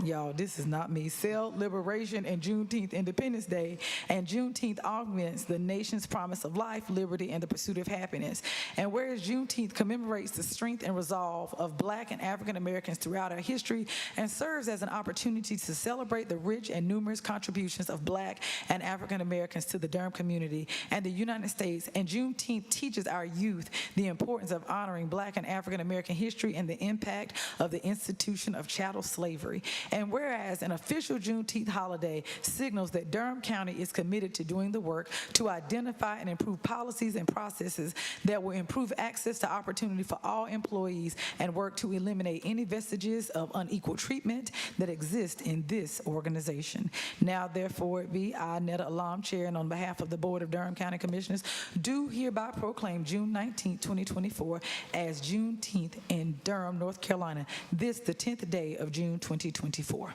y'all, this is not me, Cell Liberation, and Juneteenth Independence Day, and Juneteenth augments the nation's promise of life, liberty, and the pursuit of happiness. And whereas Juneteenth commemorates the strength and resolve of Black and African Americans throughout our history and serves as an opportunity to celebrate the rich and numerous contributions of Black and African Americans to the Durham community and the United States, and Juneteenth Juneteenth teaches our youth the importance of honoring Black and African American history and the impact of the institution of chattel slavery. And whereas an official Juneteenth holiday signals that Durham County is committed to doing the work to identify and improve policies and processes that will improve access to opportunity for all employees and work to eliminate any vestiges of unequal treatment that exist in this organization. Now, therefore, it be I, Netta Alam, Chair, and on behalf of the Board of Durham County Commissioners, do hereby proclaim June 19, 2024 as Juneteenth in Durham, North Carolina, this the 10th day of June 2024.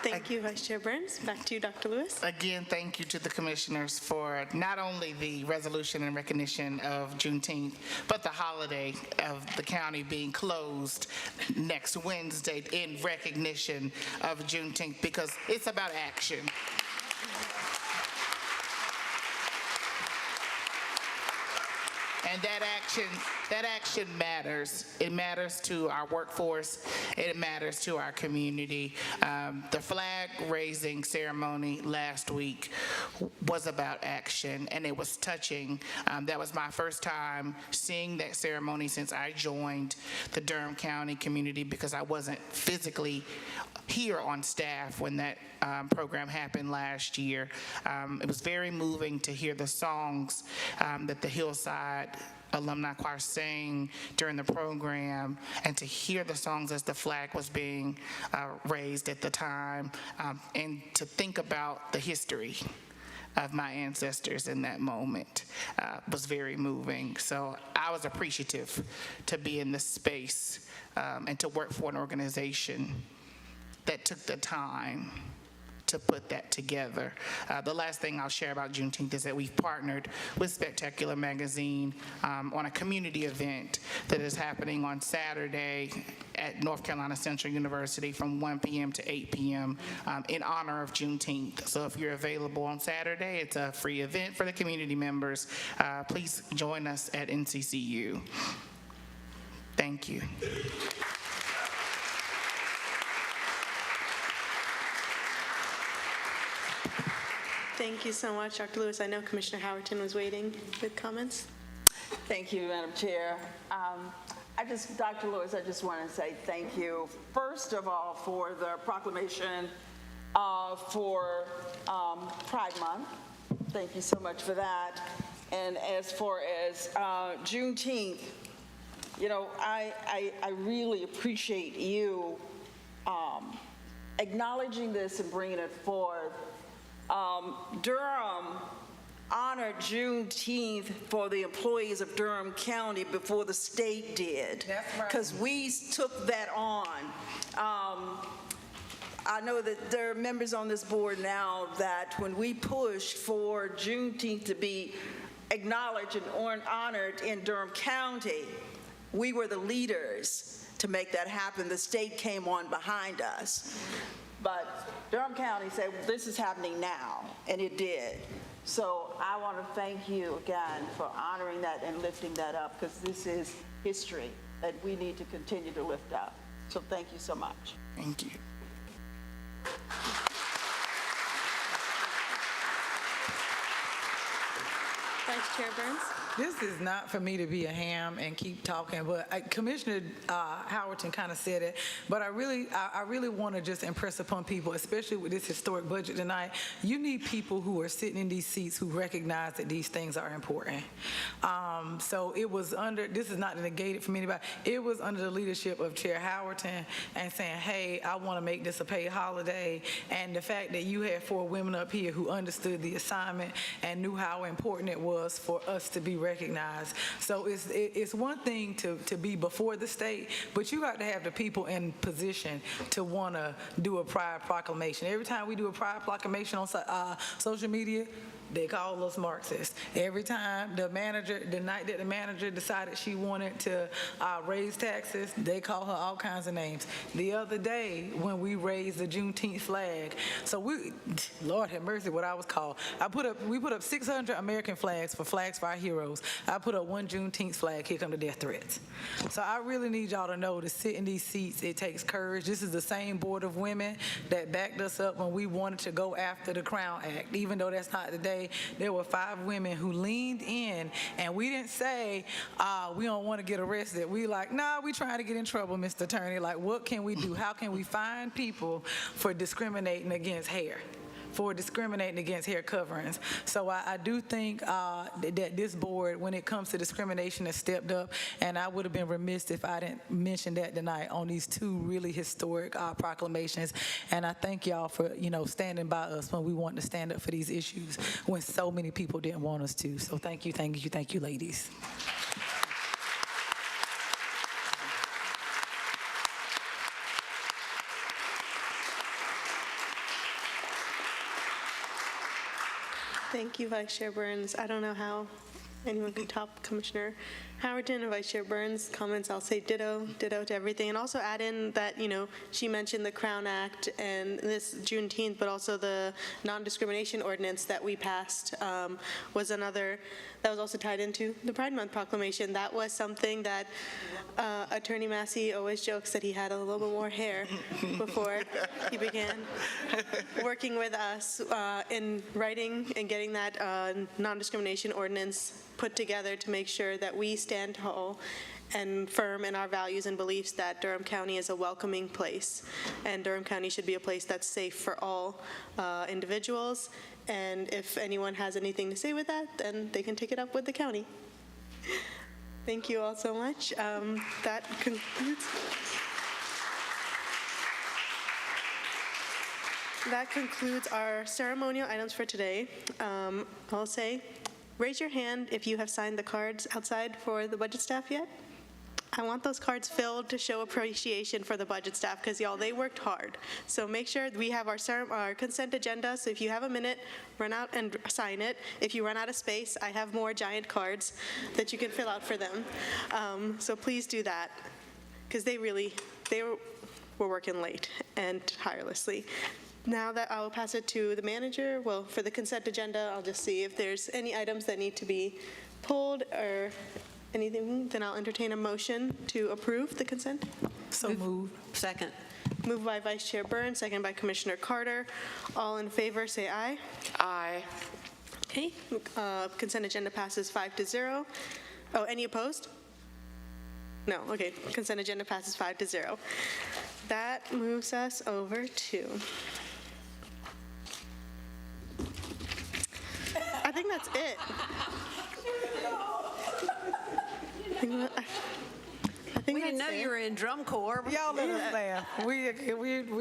Thank you, Vice Chair Burns. Back to you, Dr. Lewis. Again, thank you to the commissioners for not only the resolution and recognition of Juneteenth, but the holiday of the county being closed next Wednesday in recognition of Juneteenth, because it's about action. And that action matters. It matters to our workforce. It matters to our community. The flag raising ceremony last week was about action, and it was touching. That was my first time seeing that ceremony since I joined the Durham County community, because I wasn't physically here on staff when that program happened last year. It was very moving to hear the songs that the Hillside Alumni Choir sang during the program, and to hear the songs as the flag was being raised at the time, and to think about the history of my ancestors in that moment was very moving. So I was appreciative to be in this space and to work for an organization that took the time to put that together. The last thing I'll share about Juneteenth is that we've partnered with Spectacular Magazine on a community event that is happening on Saturday at North Carolina Central University from 1 p.m. to 8 p.m. In honor of Juneteenth. So if you're available on Saturday, it's a free event for the community members. Please join us at NCCU. Thank you. Thank you so much, Dr. Lewis. I know Commissioner Howerton was waiting with comments. Thank you, Madam Chair. Dr. Lewis, I just want to say thank you, first of all, for the proclamation for Pride Month. Thank you so much for that. And as far as Juneteenth, you know, I really appreciate you acknowledging this and bringing it forth. Durham honored Juneteenth for the employees of Durham County before the state did. That's right. Because we took that on. I know that there are members on this board now that when we pushed for Juneteenth to be acknowledged and honored in Durham County, we were the leaders to make that happen. The state came on behind us. But Durham County said, well, this is happening now, and it did. So I want to thank you again for honoring that and lifting that up, because this is history that we need to continue to lift up. So thank you so much. Thank you. Vice Chair Burns. This is not for me to be a ham and keep talking, but Commissioner Howerton kind of said it, but I really want to just impress upon people, especially with this historic budget tonight, you need people who are sitting in these seats who recognize that these things are important. So it was under, this is not to negate it from anybody, it was under the leadership of Chair Howerton and saying, hey, I want to make this a paid holiday, and the fact that you had 4 women up here who understood the assignment and knew how important it was for us to be recognized. So it's one thing to be before the state, but you got to have the people in position to want to do a pride proclamation. Every time we do a pride proclamation on social media, they call us Marxists. Every time the night that the manager decided she wanted to raise taxes, they call her all kinds of names. The other day, when we raised the Juneteenth flag, so Lord have mercy, what I was called. We put up 600 American flags for Flags for Our Heroes. videos. I put up one Juneteenth flag, here come the death threats. So I really need y'all to know to sit in these seats, it takes courage. This is the same board of women that backed us up when we wanted to go after the Crown Act. Even though that's not today, there were 5 women who leaned in, and we didn't say, we don't want to get arrested. We like, nah, we trying to get in trouble, Mr. Attorney. Like, what can we do? How can we find people for discriminating against hair? For discriminating against hair coverings. So I do think that this board, when it comes to discrimination, has stepped up, and I would have been remiss if I didn't mention that tonight on these 2 really historic proclamations. And I thank y'all for, standing by us when we want to stand up for these issues when so many people didn't want us to. So thank you, ladies. Thank you, Vice Chair Burns. I don't know how anyone can top Commissioner Howerton and Vice Chair Burns' comments. I'll say ditto to everything. And also add in that, she mentioned the Crown Act and this Juneteenth, but also the non-discrimination ordinance that we passed was another, that was also tied into the Pride Month proclamation. That was something that Attorney Massey always jokes that he had a little bit more hair before he began working with us in writing and getting that non-discrimination ordinance put together to make sure that we stand tall and firm in our values and beliefs that Durham County is a welcoming place, and Durham County should be a place that's safe for all individuals. And if anyone has anything to say with that, then they can take it up with the county. Thank you all so much. That concludes our ceremonial items for today. I'll say, raise your hand if you have signed the cards outside for the budget staff yet. I want those cards filled to show appreciation for the budget staff, because y'all, they worked hard. So make sure we have our consent agenda, so if you have a minute, run out and sign it. If you run out of space, I have more giant cards that you can fill out for them. So please do that, because they were working late and tirelessly. Now that I'll pass it to the manager, well, for the consent agenda, I'll just see if there's any items that need to be pulled or anything, then I'll entertain a motion to approve the consent. So move. Second. Moved by Vice Chair Burns, second by Commissioner Carter. All in favor, say aye. Aye. Okay, consent agenda passes 5-0. Oh, any opposed? No, okay, consent agenda passes 5-0. That moves us over to, I think that's it. I think We didn't know that's you it. were in drum corps. Y'all let us laugh. We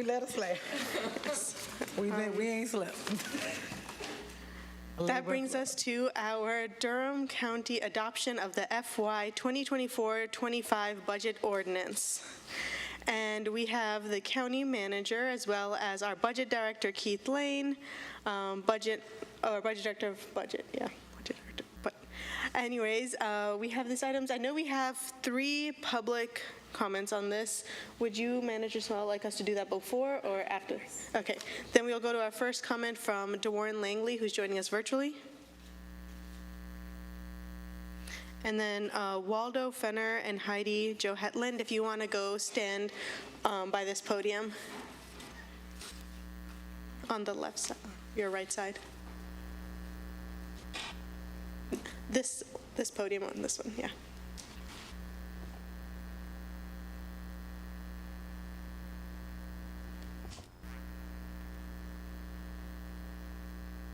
let us laugh. We ain't slept. That brings us to our Durham County adoption of the FY 2024-25 budget ordinance. And we have the county manager as well as our budget director, Keith Lane, budget director of budget, yeah. Budget director. But anyways, we have these items. I know we have 3 public comments on this. Would you, Manager Smell, like us to do that before or after? Okay, then we'll go to our first comment from DeWarren Langley, who's joining us virtually. And then Waldo Fenner and Heidi Joe Hetland, if you want to go stand by this podium on the left side, your right side. This podium on this one, yeah.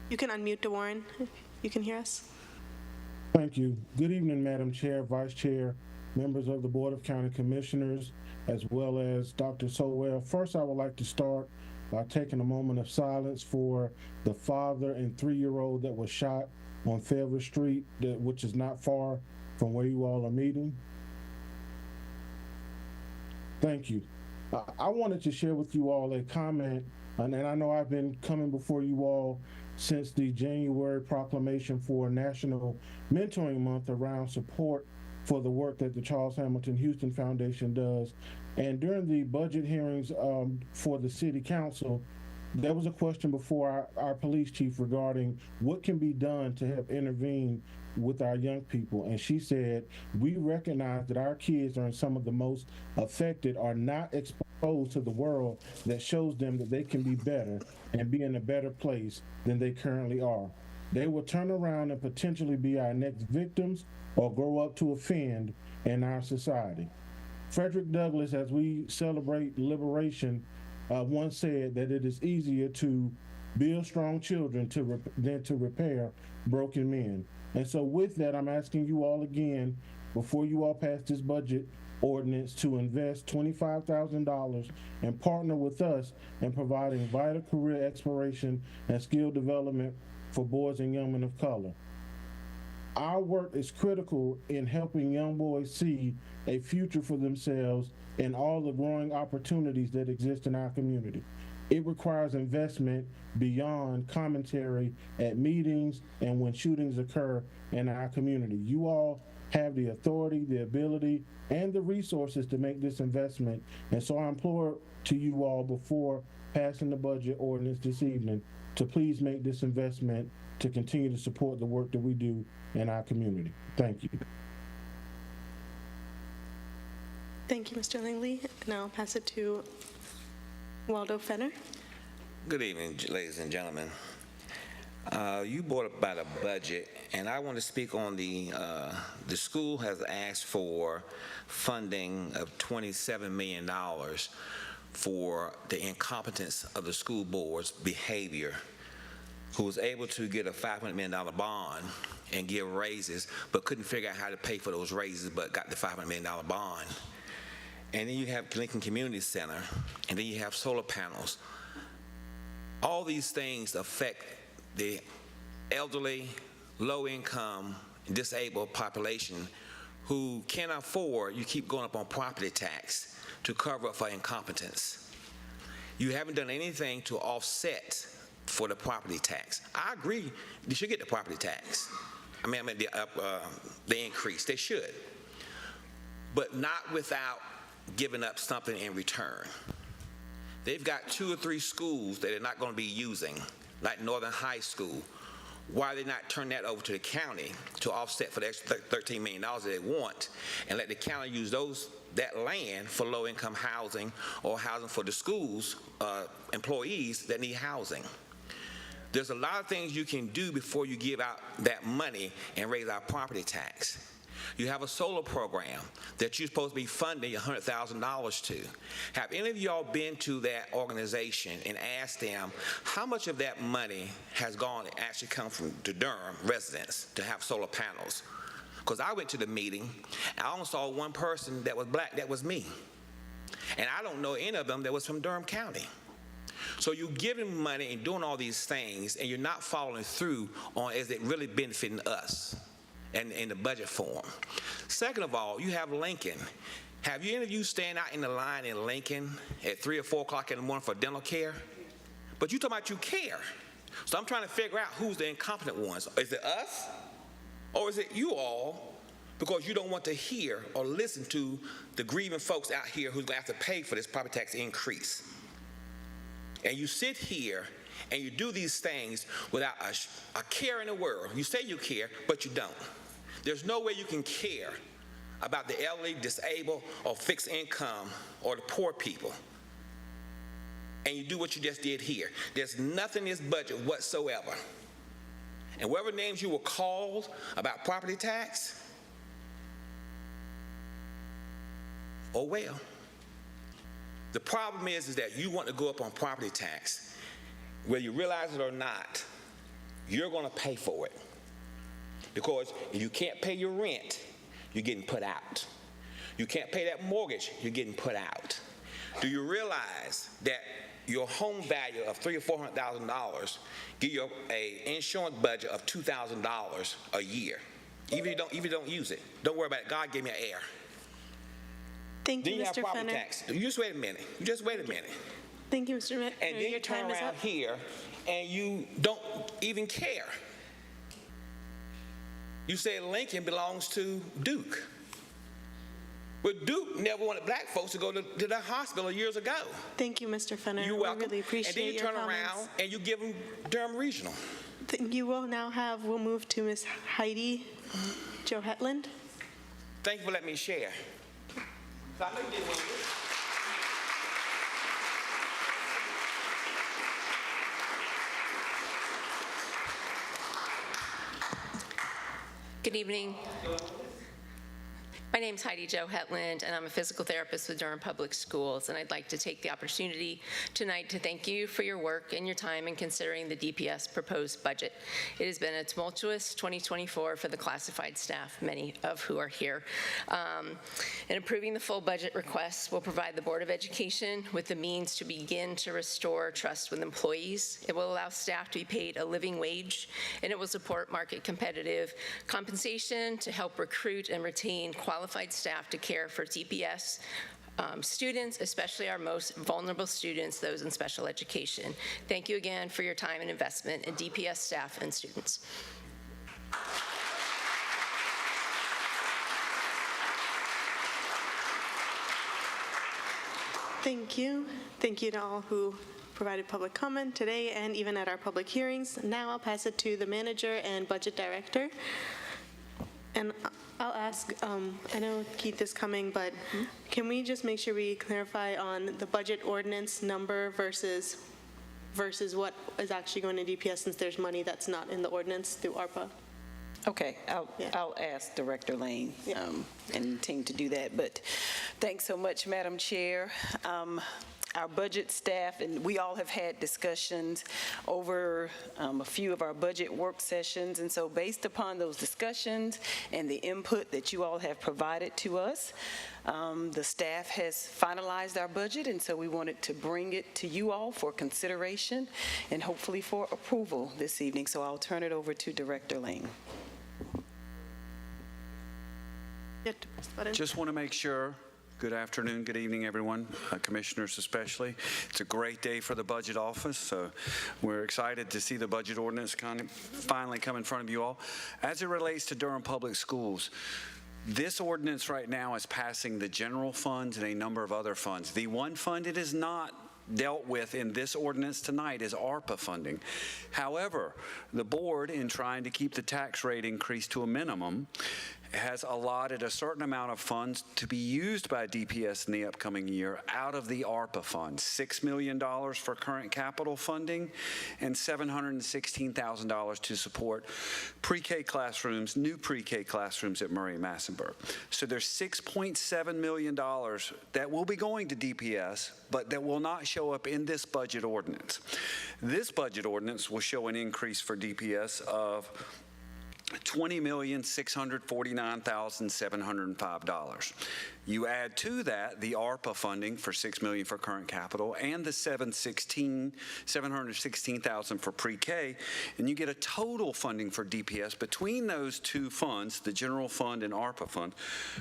You can unmute DeWarren if you can hear us. Thank you. Good evening, Madam Chair, Vice Chair, members of the Board of County Commissioners, as well as Dr. Sowell. First, I would like to start by taking a moment of silence for the father and 3-year-old that was shot on Fairview Street, which is not far from where you all are meeting. Thank you. I wanted to share with you all a comment, and I know I've been coming before you all since the January proclamation for National Mentoring Month around support for the work that the Charles Hamilton Houston Foundation does. And during the budget hearings for the City Council, There was a question before our police chief regarding what can be done to help intervene with our young people. And she said, we recognize that our kids are in some of the most affected, are not exposed to the world that shows them that they can be better and be in a better place than they currently are. They will turn around and potentially be our next victims or grow up to offend in our society. Frederick Douglass, as we celebrate liberation, once said that it is easier to build strong children than to repair broken men. And so with that, I'm asking you all again, before you all pass this budget ordinance, to invest $25,000 and partner with us in providing vital career exploration and skill development for boys and young men of color. Our work is critical in helping young boys see a future for themselves and all the growing opportunities that exist in our community. It requires investment beyond commentary at meetings and when shootings occur in our community. You all have the authority, the ability, and the resources to make this investment. And so I implore to you all, before passing the budget ordinance this evening, to please make this investment to continue to support the work that we do in our community. Thank you. Thank you, Mr. Langley. Now I'll pass it to Waldo Fenner. Good evening, ladies and gentlemen. You brought up about a budget, and I want to speak on the school has asked for funding of $27 million for the incompetence of the school board's behavior, who was able to get a $500 million bond and give raises, but couldn't figure out how to pay for those raises, but got the $500 million bond. And then you have Lincoln Community Center, and then you have solar panels. All these things affect the elderly, low-income, disabled population who can't afford, you keep going up on property tax to cover up for incompetence. You haven't done anything to offset for the property tax. I agree, they should get the property tax. I mean the increase, they should. But not without giving up something in return. They've got 2 or 3 schools that they're not going to be using, like Northern High School. Why they not turn that over to the county to offset for the extra $13 million that they want, and let the county use that land for low-income housing or housing for the schools employees that need housing? There's a lot of things you can do before you give out that money and raise our property tax. You have a solar program that you're supposed to be funding $100,000 to. Have any of y'all been to that organization and asked them how much of that money has actually come from the Durham residents to have solar panels? Because I went to the meeting, and I only saw one person that was black, that was me. And I don't know any of them that was from Durham County. So you're giving money and doing all these things, and you're not following through on is it really benefiting us and in the budget form. Second of all, you have Lincoln. Have you any of you stand out in the line in Lincoln at 3 or 4 o'clock in the morning for dental care? But you talking about you care. So I'm trying to figure out who's the incompetent ones. Is it us? Or is it you all, because you don't want to hear or listen to the grieving folks out here who's going to have to pay for this property tax increase? And you sit here and you do these things without a care in the world. You say you care, but you don't. There's no way you can care about the elderly, disabled, or fixed income, or the poor people, and you do what you just did here. There's nothing in this budget whatsoever. And whatever names you were called about property tax, oh well. The problem is that you want to go up on property tax. Whether you realize it or not, you're going to pay for it. Because if you can't pay your rent, you're getting put out. You can't pay that mortgage, you're getting put out. Do you realize that your home value of $300,000 or $400,000 give you an insurance budget of $2,000 a year? Even if you don't use it, don't worry about it. God gave me an heir. Thank you, Then you have Mr. property Fenner. tax. You just wait a minute. You just wait a minute. Thank you, Mr. Fenner. And then you turn around here and you don't even care. You say Lincoln belongs to Duke. But Duke never wanted black folks to go to the hospital years ago. Thank you, Mr. Fenner. You're welcome. We really appreciate and then you your turn comments. around and you give them Durham Regional. We'll move to Ms. Heidi Joe Hetland. Thank you for letting me share. So I know you did one good. Good evening. My name's Heidi Joe Hetland, and I'm a physical therapist with Durham Public Schools, and I'd like to take the opportunity tonight to thank you for your work and your time in considering the DPS proposed budget. It has been a tumultuous 2024 for the classified staff, many of who are here. And approving the full budget requests will provide the Board of Education with the means to begin to restore trust with employees. It will allow staff to be paid a living wage, and it will support market competitive compensation to help recruit and retain qualified staff to care for DPS students, especially our most vulnerable students, those in special education. Thank you again for your time and investment in DPS staff and students. Thank you. Thank you to all who provided public comment today and even at our public hearings. Now I'll pass it to the manager and budget director. And I'll ask, I know Keith is coming, but can we just make sure we clarify on the budget ordinance number versus what is actually going to DPS, since there's money that's not in the ordinance through ARPA? Okay, I'll ask Director Lane and team to do that. But thanks so much, Madam Chair. Our budget staff, and we all have had discussions over a few of our budget work sessions, and so based upon those discussions and the input that you all have provided to us, the staff has finalized our budget, and so we wanted to bring it to you all for consideration and hopefully for approval this evening. So I'll turn it over to Director Lane. Just want to make sure. Good afternoon, good evening, everyone, commissioners especially. It's a great day for the budget office, so we're excited to see the budget ordinance finally come in front of you all. As it relates to Durham Public Schools, this ordinance right now is passing the general funds and a number of other funds. The one fund it is not dealt with in this ordinance tonight is ARPA funding. However, the board, in trying to keep the tax rate increase to a minimum, has allotted a certain amount of funds to be used by DPS in the upcoming year out of the ARPA fund, $6 million for current capital funding and $716,000 to support pre-K classrooms, new pre-K classrooms at Murray-Massenburg. So there's $6.7 million that will be going to DPS, but that will not show up in this budget ordinance. This budget ordinance will show an increase for DPS of $20,649,705. You add to that the ARPA funding for $6 million for current capital and the $716,000 for pre-K, and you get a total funding for DPS between those two funds, the general fund and ARPA fund,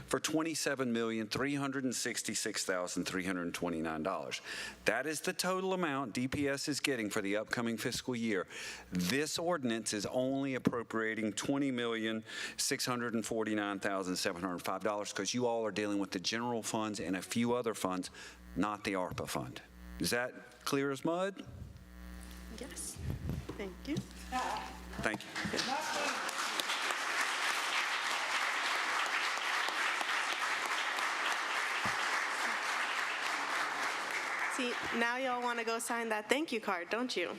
for $27,366,329. That is the total amount DPS is getting for the upcoming fiscal year. This ordinance is only appropriating $20,649,705 because you all are dealing with the general funds and a few other funds, not the ARPA fund. Is that clear as mud? Yes. Thank you. Thank you. See, now y'all want to go sign that thank you card, don't you?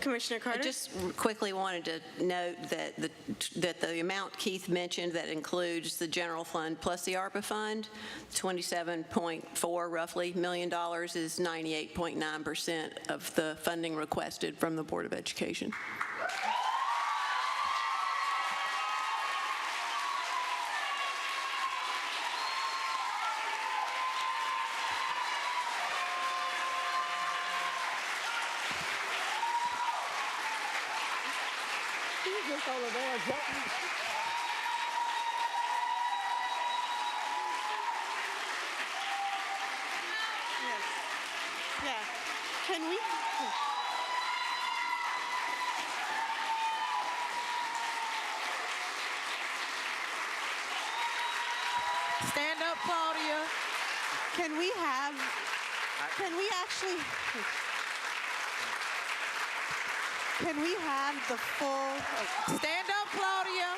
Commissioner Carter? I just quickly wanted to note that the amount Keith mentioned that includes the general fund plus the ARPA fund, $27.4 roughly million is 98.9% of the funding requested from the Board of Education. Yeah. Can we? Stand up, Claudia. Can we have the full? Stand up, Claudia.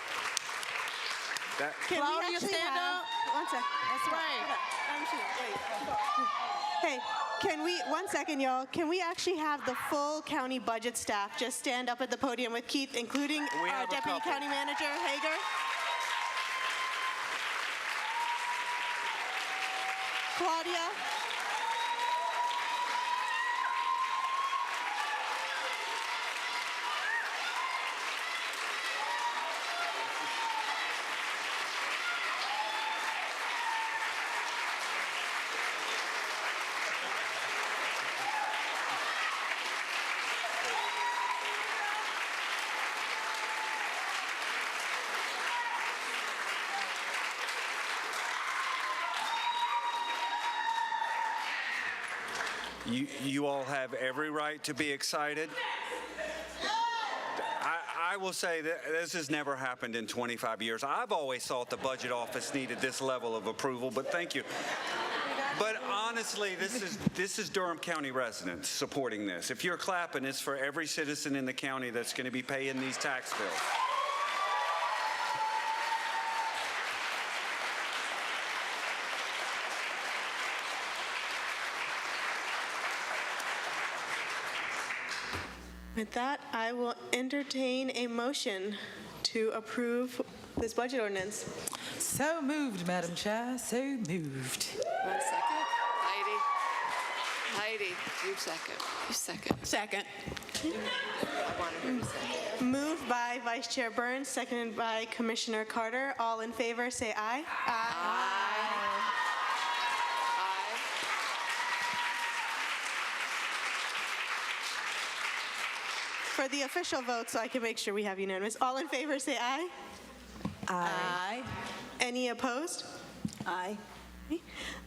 Claudia, stand up. One second. That's right. Hey, one second, y'all. Can we actually have the full county budget staff just stand up at the podium with Keith, including our Deputy County Manager, Hager? Claudia? You all have every right to be excited. I will say that this has never happened in 25 years. I've always thought the budget office needed this level of approval, but thank you. But honestly, this is Durham County residents supporting this. If you're clapping, it's for every citizen in the county that's going to be paying these tax bills. With that, I will entertain a motion to approve this budget ordinance. So moved, Madam Chair, so moved. 1 second. Heidi, you second. You second. Second. I wanted her to second. Moved by Vice Chair Burns, seconded by Commissioner Carter. All in favor, say aye. Aye. For the official vote, so I can make sure we have unanimous. All in favor, say aye. Aye. Any opposed? Aye.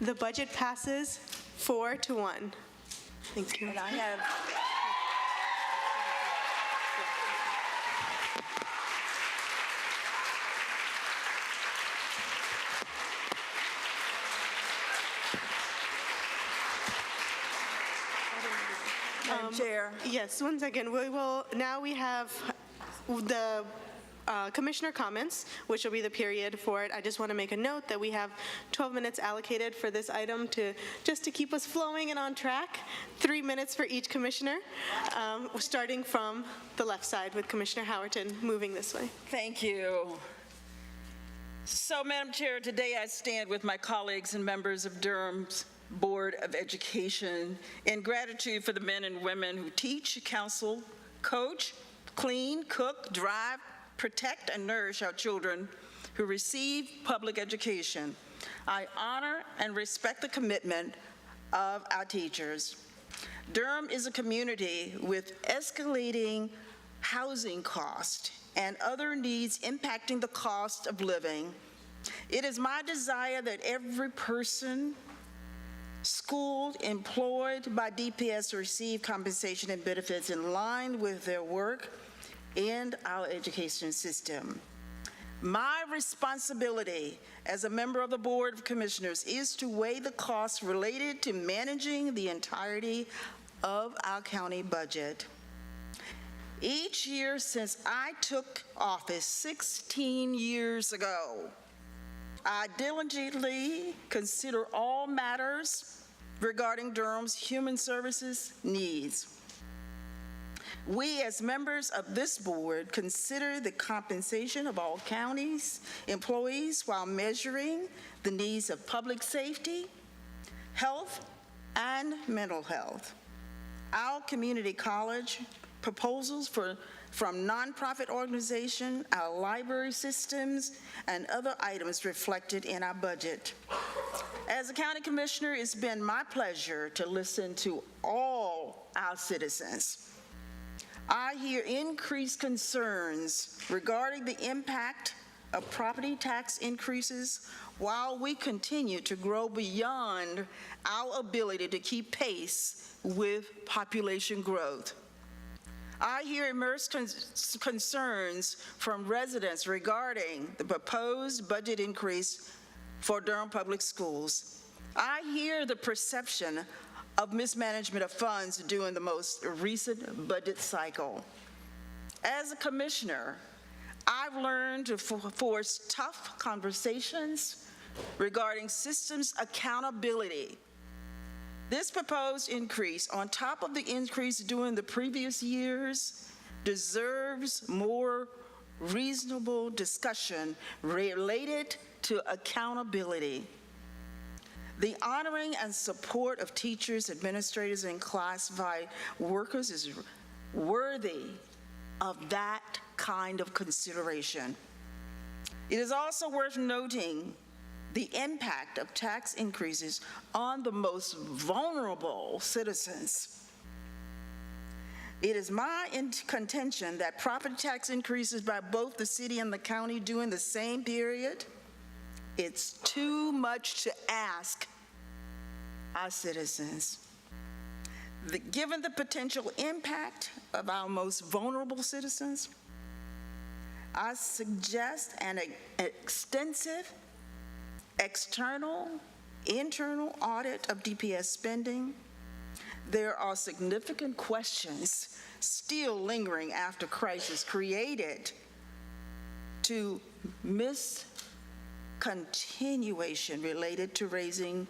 The budget passes 4-1. Thank you. And I have, Madam Chair. Yes, 1 second. Now we have the commissioner comments, which will be the period for it. I just want to make a note that we have 12 minutes allocated for this item just to keep us flowing and on track. 3 minutes for each commissioner, starting from the left side with Commissioner Howerton moving this way. Thank you. So, Madam Chair, today I stand with my colleagues and members of Durham's Board of Education in gratitude for the men and women who teach, counsel, coach, clean, cook, drive, protect, and nourish our children who receive public education. I honor and respect the commitment of our teachers. Durham is a community with escalating housing costs and other needs impacting the cost of living. It is my desire that every person schooled, employed by DPS receive compensation and benefits in line with their work and our education system. My responsibility as a member of the Board of Commissioners is to weigh the costs related to managing the entirety of our county budget. Each year since I took office 16 years ago, I diligently consider all matters regarding Durham's human services needs. We, as members of this board, consider the compensation of all counties' employees while measuring the needs of public safety, health, and mental health. Our community college proposals from nonprofit organizations, our library systems, and other items reflected in our budget. As a county commissioner, it's been my pleasure to listen to all our citizens. I hear increased concerns regarding the impact of property tax increases while we continue to grow beyond our ability to keep pace with population growth. I hear immense concerns from residents regarding the proposed budget increase for Durham Public Schools. I hear the perception of mismanagement of funds during the most recent budget cycle. As a commissioner, I've learned to force tough conversations regarding systems accountability. This proposed increase, on top of the increase during the previous years, deserves more reasonable discussion related to accountability. The honoring and support of teachers, administrators, and classified workers is worthy of that kind of consideration. It is also worth noting the impact of tax increases on the most vulnerable citizens. It is my contention that property tax increases by both the city and the county during the same period, it's too much to ask our citizens. Given the potential impact of our most vulnerable citizens, I suggest an extensive external, internal audit of DPS spending. There are significant questions still lingering after crisis created to miscontinuation related to raising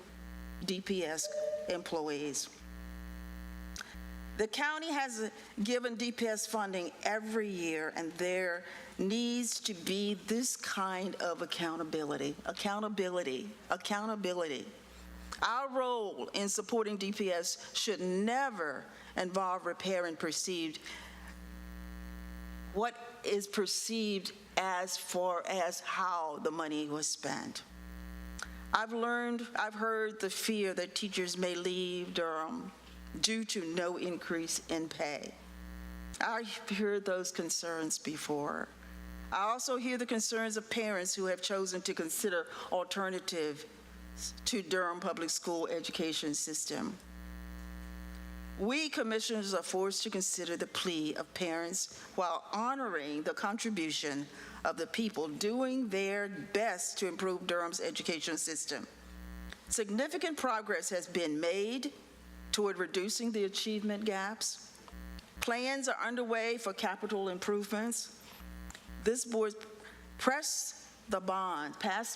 DPS employees. The county has given DPS funding every year, and there needs to be this kind of accountability. Our role in supporting DPS should never involve repair and what is perceived as far as how the money was spent. I've heard the fear that teachers may leave Durham due to no increase in pay. I've heard those concerns before. I also hear the concerns of parents who have chosen to consider alternative to Durham Public School education system. We commissioners are forced to consider the plea of parents while honoring the contribution of the people doing their best to improve Durham's education system. Significant progress has been made toward reducing the achievement gaps. Plans are underway for capital improvements. This board passed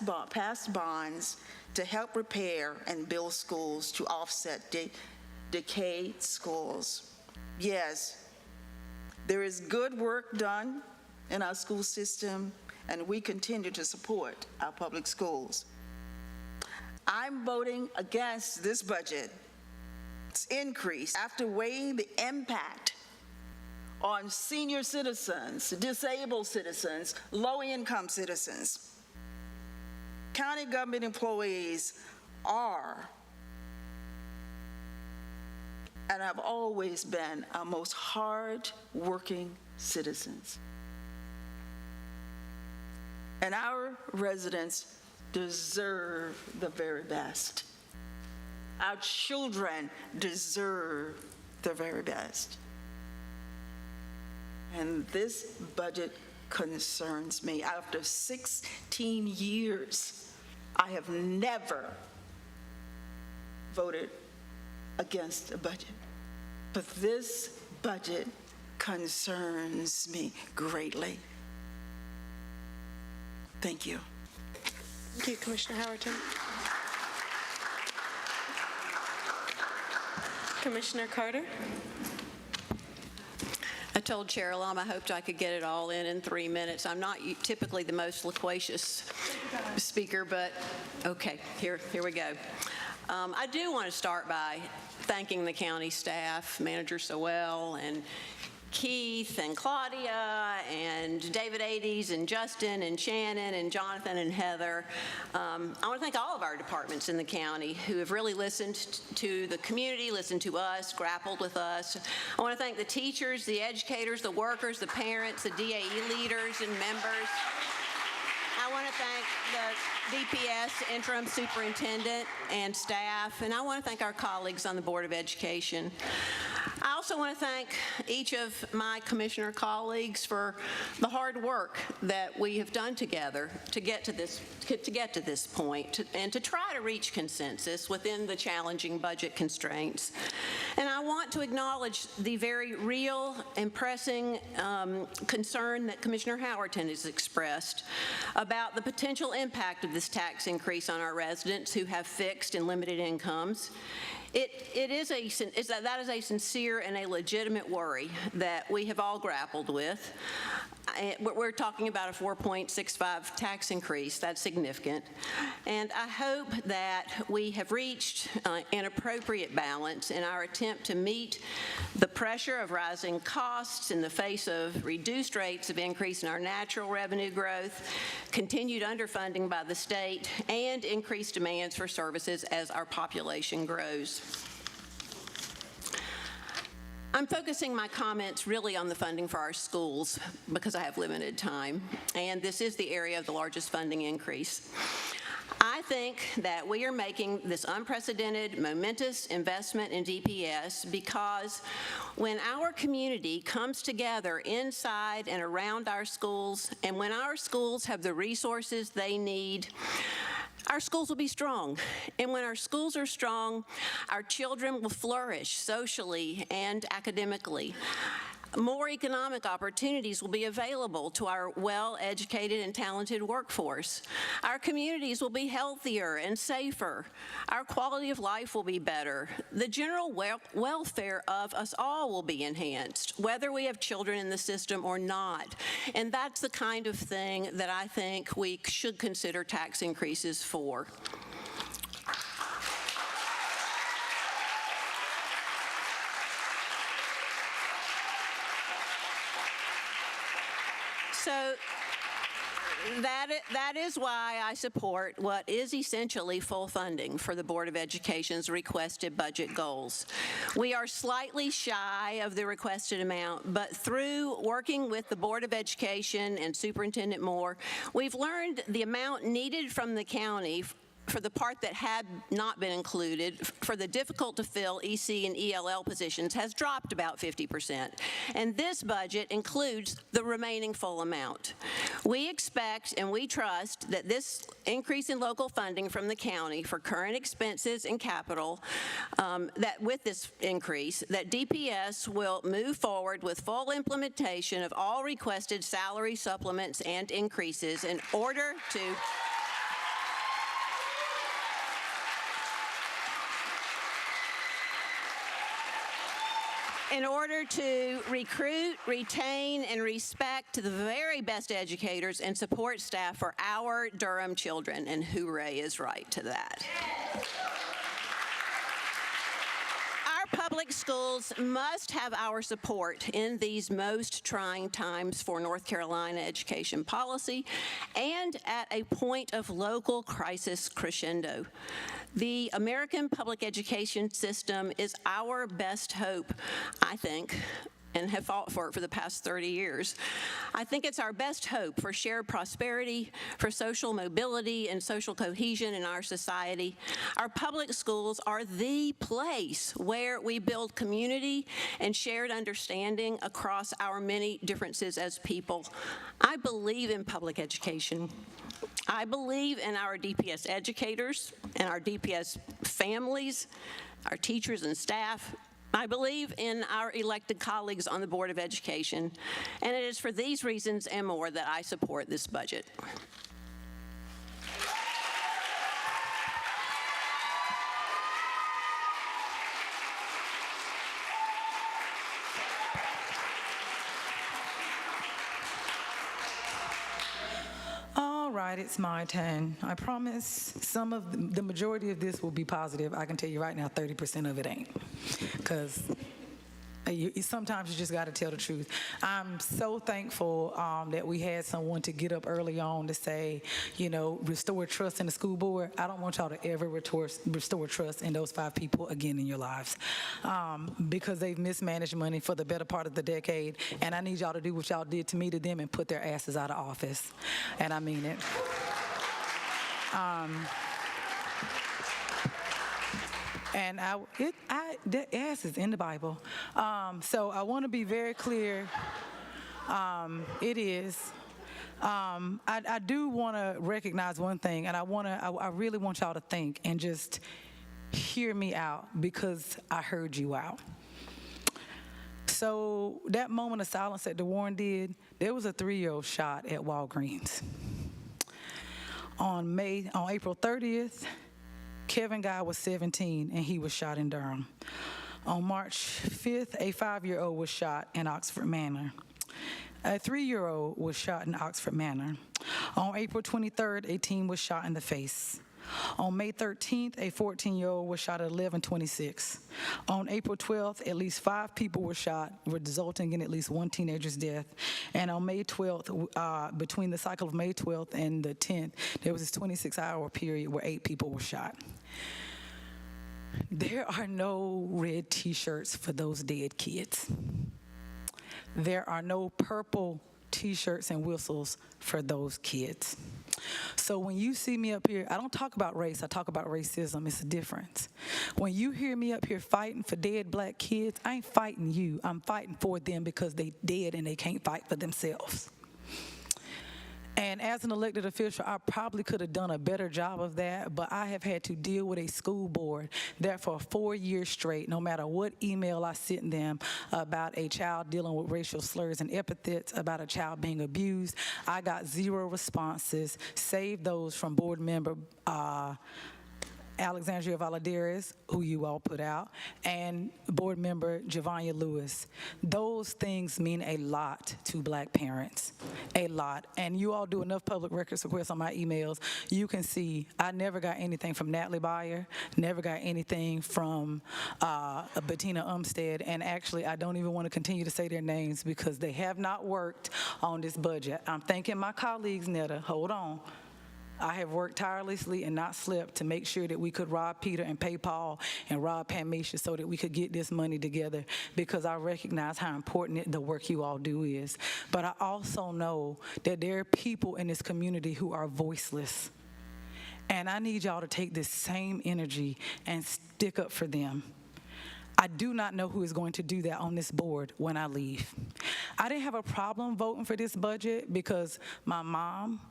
bonds to help repair and build schools to offset decayed schools. Yes, there is good work done in our school system, and we continue to support our public schools. I'm voting against this budget increase after weighing the impact on senior citizens, disabled citizens, low-income citizens. County government employees are and have always been our most hard-working citizens. And our residents deserve the very best. Our children deserve the very best. And this budget concerns me. After 16 years, I have never voted against a budget. But this budget concerns me greatly. Thank you. Thank you, Commissioner Howerton. Commissioner Carter. I told Chair Alam I hoped I could get it all in 3 minutes. I'm not typically the most loquacious speaker, but okay, here we go. I do want to start by thanking the county staff, Manager Sowell and Keith and Claudia and David Ades and Justin and Shannon and Jonathan and Heather. I want to thank all of our departments in the county who have really listened to the community, listened to us, grappled with us. I want to thank the teachers, the educators, the workers, the parents, the DAE leaders and members. I want to thank the DPS interim superintendent and staff, and I want to thank our colleagues on the Board of Education. I also want to thank each of my commissioner colleagues for the hard work that we have done together to get to this point and to try to reach consensus within the challenging budget constraints. And I want to acknowledge the very real and pressing concern that Commissioner Howerton has expressed about the potential impact of this tax increase on our residents who have fixed and limited incomes. That is a sincere and a legitimate worry that we have all grappled with. We're talking about a 4.65 tax increase. That's significant. And I hope that we have reached an appropriate balance in our attempt to meet the pressure of rising costs in the face of reduced rates of increase in our natural revenue growth, continued underfunding by the state, and increased demands for services as our population grows. I'm focusing my comments really on the funding for our schools because I have limited time, and this is the area of the largest funding increase. I think that we are making this unprecedented, momentous investment in DPS because when our community comes together inside and around our schools, and when our schools have the resources they need, our schools will be strong. And when our schools are strong, our children will flourish socially and academically. More economic opportunities will be available to our well-educated and talented workforce. Our communities will be healthier and safer. Our quality of life will be better. The general welfare of us all will be enhanced, whether we have children in the system or not. And that's the kind of thing that I think we should consider tax increases for. So that is why I support what is essentially full funding for the Board of Education's requested budget goals. We are slightly shy of the requested amount, but through working with the Board of Education and Superintendent Moore, we've learned the amount needed from the county for the part that had not been included for the difficult-to-fill EC and ELL positions has dropped about 50%. And this budget includes the remaining full amount. We expect and we trust that this increase in local funding from the county for current expenses and capital, that with this increase, that DPS will move forward with full implementation of all requested salary supplements and increases in order to recruit, retain, and respect the very best educators and support staff for our Durham children, and hooray is right to that. Our public schools must have our support in these most trying times for North Carolina education policy and at a point of local crisis crescendo. The American public education system is our best hope, I think, and have fought for it for the past 30 years. I think it's our best hope for shared prosperity, for social mobility and social cohesion in our society. Our public schools are the place where we build community and shared understanding across our many differences as people. I believe in public education. I believe in our DPS educators and our DPS families, our teachers and staff. I believe in our elected colleagues on the Board of Education, and it is for these reasons and more that I support this budget. All right, it's my turn. I promise the majority of this will be positive. I can tell you right now, 30% of it ain't. Because sometimes you just got to tell the truth. I'm so thankful that we had someone to get up early on to say, restore trust in the school board. I don't want y'all to ever restore trust in those 5 people again in your lives because they've mismanaged money for the better part of the decade. And I need y'all to do what y'all did to me to them and put their asses out of office. And I mean it. And that ass is in the Bible. So I want to be very clear. It is. I do want to recognize one thing, and I really want y'all to think and just hear me out, because I heard you out. So that moment of silence that DeWarren did, there was a 3-year-old shot at Walgreens. On April 30th, Kevin Guy was 17 and he was shot in Durham. On March 5th, a 5-year-old was shot in Oxford Manor. A 3-year-old was shot in Oxford Manor. On April 23rd, a teen was shot in the face. On May 13th, a 14-year-old was shot at 11:26. On April 12th, at least 5 people were shot, resulting in at least 1 teenager's death. And on May 12th, between the cycle of May 12th and the 10th, there was this 26-hour period where 8 people were shot. There are no red T-shirts for those dead kids. There are no purple T-shirts and whistles for those kids. So when you see me up here, I don't talk about race, I talk about racism. It's a difference. When you hear me up here fighting for dead black kids, I ain't fighting you. I'm fighting for them because they dead and they can't fight for themselves. And as an elected official, I probably could have done a better job of that, but I have had to deal with a school board that for 4 years straight, no matter what email I sent them about a child dealing with racial slurs and epithets, about a child being abused, I got 0 responses, save those from board member Alexandria Valadares, who you all put out, and board member Javanya Lewis. Those things mean a lot to black parents, a lot. And you all do enough public records requests on my emails, you can see I never got anything from Natalie Byer, never got anything from Bettina Umstead, and actually I don't even want to continue to say their names because they have not worked on this budget. I'm thanking my colleagues, Netta, hold on. I have worked tirelessly and not slept to make sure that we could rob Peter and pay Paul and rob Pamisha so that we could get this money together, because I recognize how important the work you all do is. But I also know that there are people in this community who are voiceless. And I need y'all to take this same energy and stick up for them. I do not know who is going to do that on this board when I leave. I didn't have a problem voting for this budget because my mom,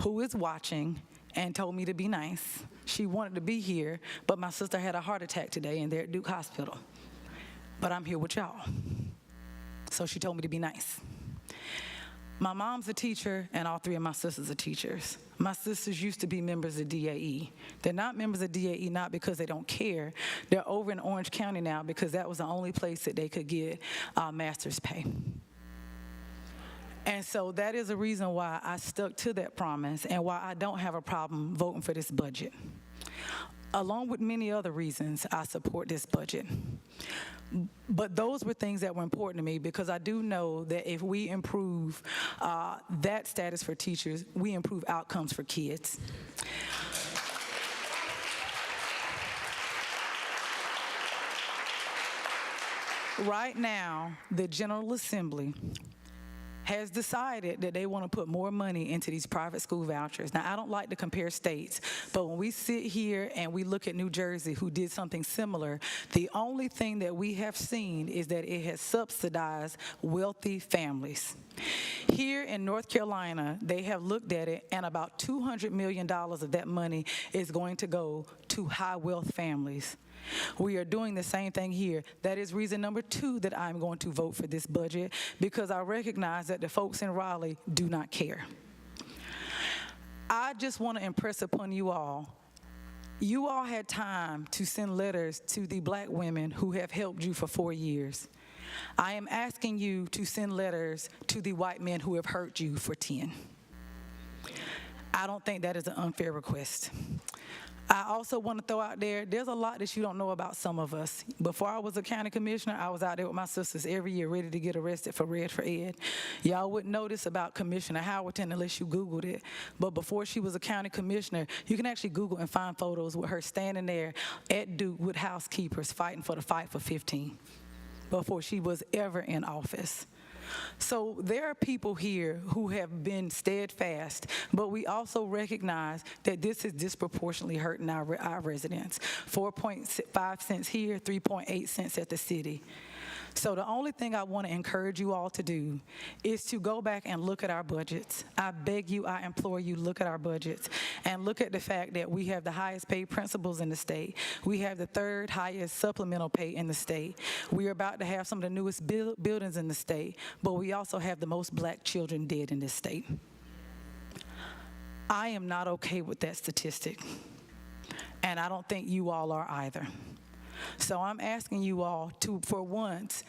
who is watching, and told me to be nice. She wanted to be here, but my sister had a heart attack today and they're at Duke Hospital. But I'm here with y'all. So she told me to be nice. My mom's a teacher and all 3 of my sisters are teachers. My sisters used to be members of DAE. They're not members of DAE not because they don't care. They're over in Orange County now because that was the only place that they could get master's pay. And so that is a reason why I stuck to that promise and why I don't have a problem voting for this budget. Along with many other reasons, I support this budget. But those were things that were important to me because I do know that if we improve that status for teachers, we improve outcomes for kids. Right now, the General Assembly has decided that they want to put more money into these private school vouchers. Now, I don't like to compare states, but when we sit here and we look at New Jersey, who did something similar, the only thing that we have seen is that it has subsidized wealthy families. Here in North Carolina, they have looked at it, and about $200 million of that money is going to go to high wealth families. We are doing the same thing here. That is reason number 2 that I'm going to vote for this budget, because I recognize that the folks in Raleigh do not care. I just want to impress upon you all had time to send letters to the black women who have helped you for 4 years. I am asking you to send letters to the white men who have hurt you for 10. I don't think that is an unfair request. I also want to throw out there's a lot that you don't know about some of us. Before I was a county commissioner, I was out there with my sisters every year ready to get arrested for Red for Ed. Y'all wouldn't know this about Commissioner Howerton unless you Googled it. But before she was a county commissioner, you can actually Google and find photos with her standing there at Duke with housekeepers fighting for the fight for 15 before she was ever in office. So there are people here who have been steadfast, but we also recognize that this is disproportionately hurting our residents. 4.5 cents here, 3.8 cents at the city. So the only thing I want to encourage you all to do is to go back and look at our budgets. I beg you, I implore you, look at our budgets and look at the fact that we have the highest paid principals in the state. We have the third highest supplemental pay in the state. We are about to have some of the newest buildings in the state, but we also have the most black children dead in this state. I am not okay with that statistic, and I don't think you all are either. So I'm asking you all to, for once,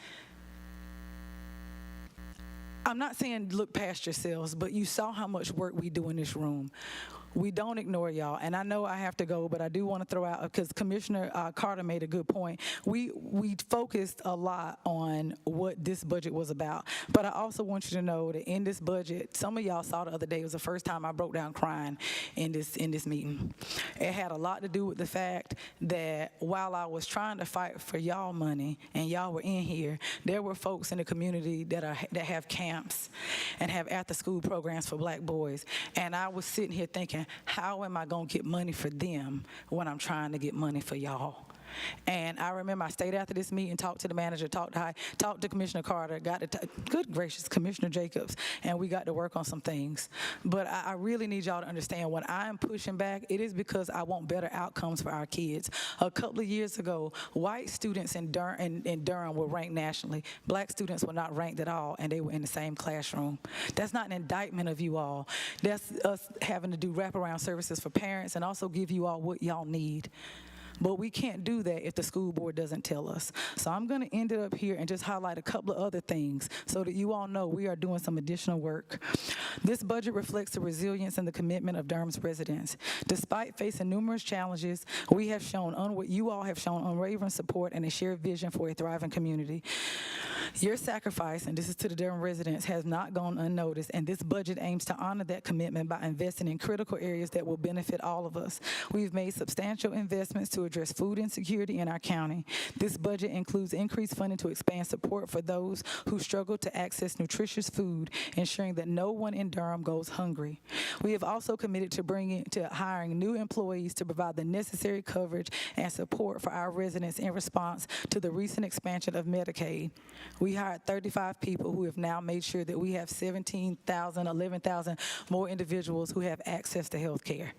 I'm not saying look past yourselves, but you saw how much work we do in this room. We don't ignore y'all, and I know I have to go, but I do want to throw out, because Commissioner Carter made a good point. We focused a lot on what this budget was about, but I also want you to know that in this budget, some of y'all saw the other day, it was the first time I broke down crying in this meeting. It had a lot to do with the fact that while I was trying to fight for y'all money, and y'all were in here, there were folks in the community that have camps and have after-school programs for black boys, and I was sitting here thinking, how am I going to get money for them when I'm trying to get money for y'all? And I remember I stayed after this meeting, talked to the manager, talked to Commissioner Carter, good gracious, Commissioner Jacobs, and we got to work on some things. But I really need y'all to understand, when I'm pushing back, it is because I want better outcomes for our kids. A couple of years ago, white students in Durham were ranked nationally. Black students were not ranked at all, and they were in the same classroom. That's not an indictment of you all. That's us having to do wraparound services for parents and also give you all what y'all need. But we can't do that if the school board doesn't tell us. So I'm going to end it up here and just highlight a couple of other things so that you all know we are doing some additional work. This budget reflects the resilience and the commitment of Durham's residents. Despite facing numerous challenges, you all have shown unwavering support and a shared vision for a thriving community. Your sacrifice, and this is to the Durham residents, has not gone unnoticed, and this budget aims to honor that commitment by investing in critical areas that will benefit all of us. We've made substantial investments to address food insecurity in our county. This budget includes increased funding to expand support for those who struggle to access nutritious food, ensuring that no one in Durham goes hungry. We have also committed to hiring new employees to provide the necessary coverage and support for our residents in response to the recent expansion of Medicaid. We hired 35 people who have now made sure that we have 17,000, 11,000 more individuals who have access to health care.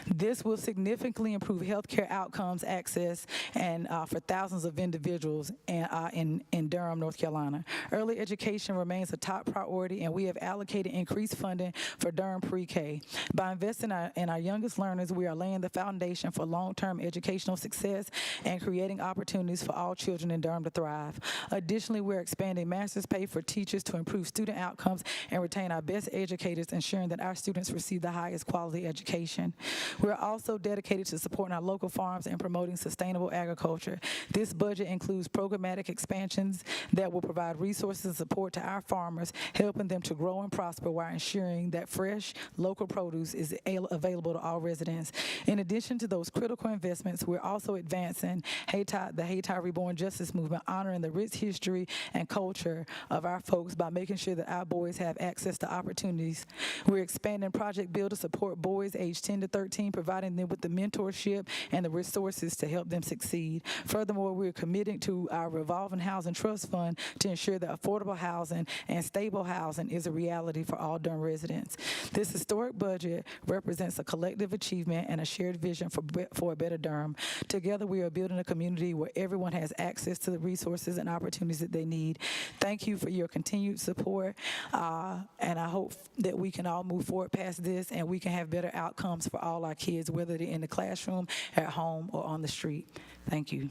This will significantly improve healthcare outcomes, access, and for thousands of individuals in Durham, North Carolina. Early education remains a top priority, and we have allocated increased funding for Durham pre-K. By investing in our youngest learners, we are laying the foundation for long-term educational success and creating opportunities for all children in Durham to thrive. Additionally, we're expanding master's pay for teachers to improve student outcomes and retain our best educators, ensuring that our students receive the highest quality education. We're also dedicated to supporting our local farms and promoting sustainable agriculture. This budget includes programmatic expansions that will provide resources and support to our farmers, helping them to grow and prosper while ensuring that fresh, local produce is available to all residents. In addition to those critical investments, we're also advancing the Hayti Reborn Justice Movement, honoring the rich history and culture of our folks by making sure that our boys have access to opportunities. We're expanding Project Build to support boys aged 10 to 13, providing them with the mentorship and the resources to help them succeed. Furthermore, we're committing to our revolving housing trust fund to ensure that affordable housing and stable housing is a reality for all Durham residents. This historic budget represents a collective achievement and a shared vision for a better Durham. Together, we are building a community where everyone has access to the resources and opportunities that they need. Thank you for your continued support, and I hope that we can all move forward past this and we can have better outcomes for all our kids, whether they're in the classroom, at home, or on the street. Thank you.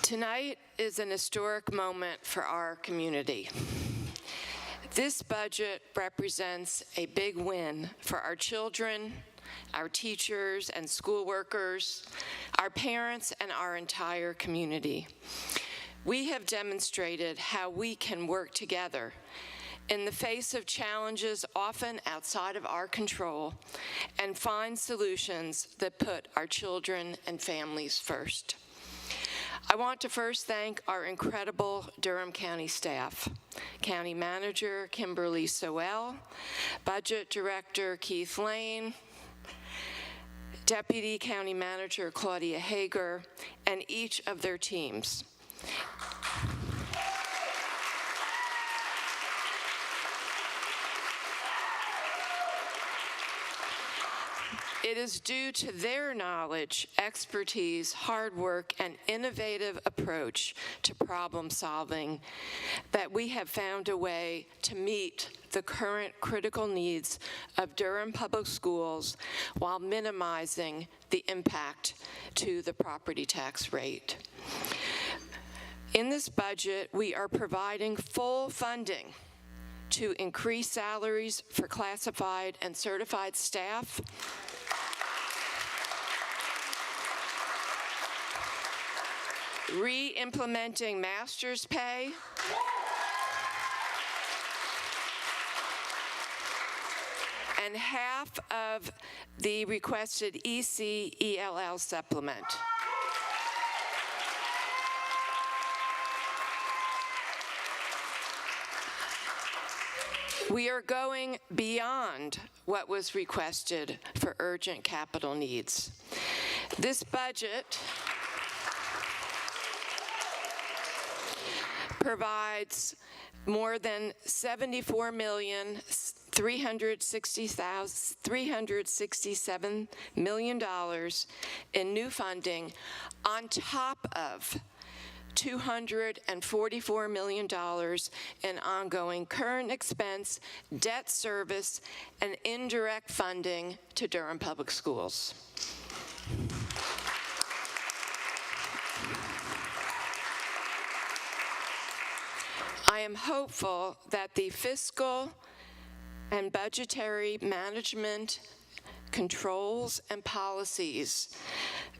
Tonight is an historic moment for our community. This budget represents a big win for our children, our teachers and school workers, our parents, and our entire community. We have demonstrated how we can work together in the face of challenges often outside of our control and find solutions that put our children and families first. I want to first thank our incredible Durham County staff, County Manager Kimberly Sowell, Budget Director Keith Lane, Deputy County Manager Claudia Hager, and each of their teams. It is due to their knowledge, expertise, hard work, and innovative approach to problem solving that we have found a way to meet the current critical needs of Durham Public Schools while minimizing the impact to the property tax rate. In this budget, we are providing full funding to increase salaries for classified and certified staff, re-implementing master's pay, and half of the requested EC-ELL supplement. We are going beyond what was requested for urgent capital needs. This budget provides more than $74,367 million in new funding on top of $244 million in ongoing current expense, debt service, and indirect funding to Durham Public Schools. I am hopeful that the fiscal and budgetary management controls and policies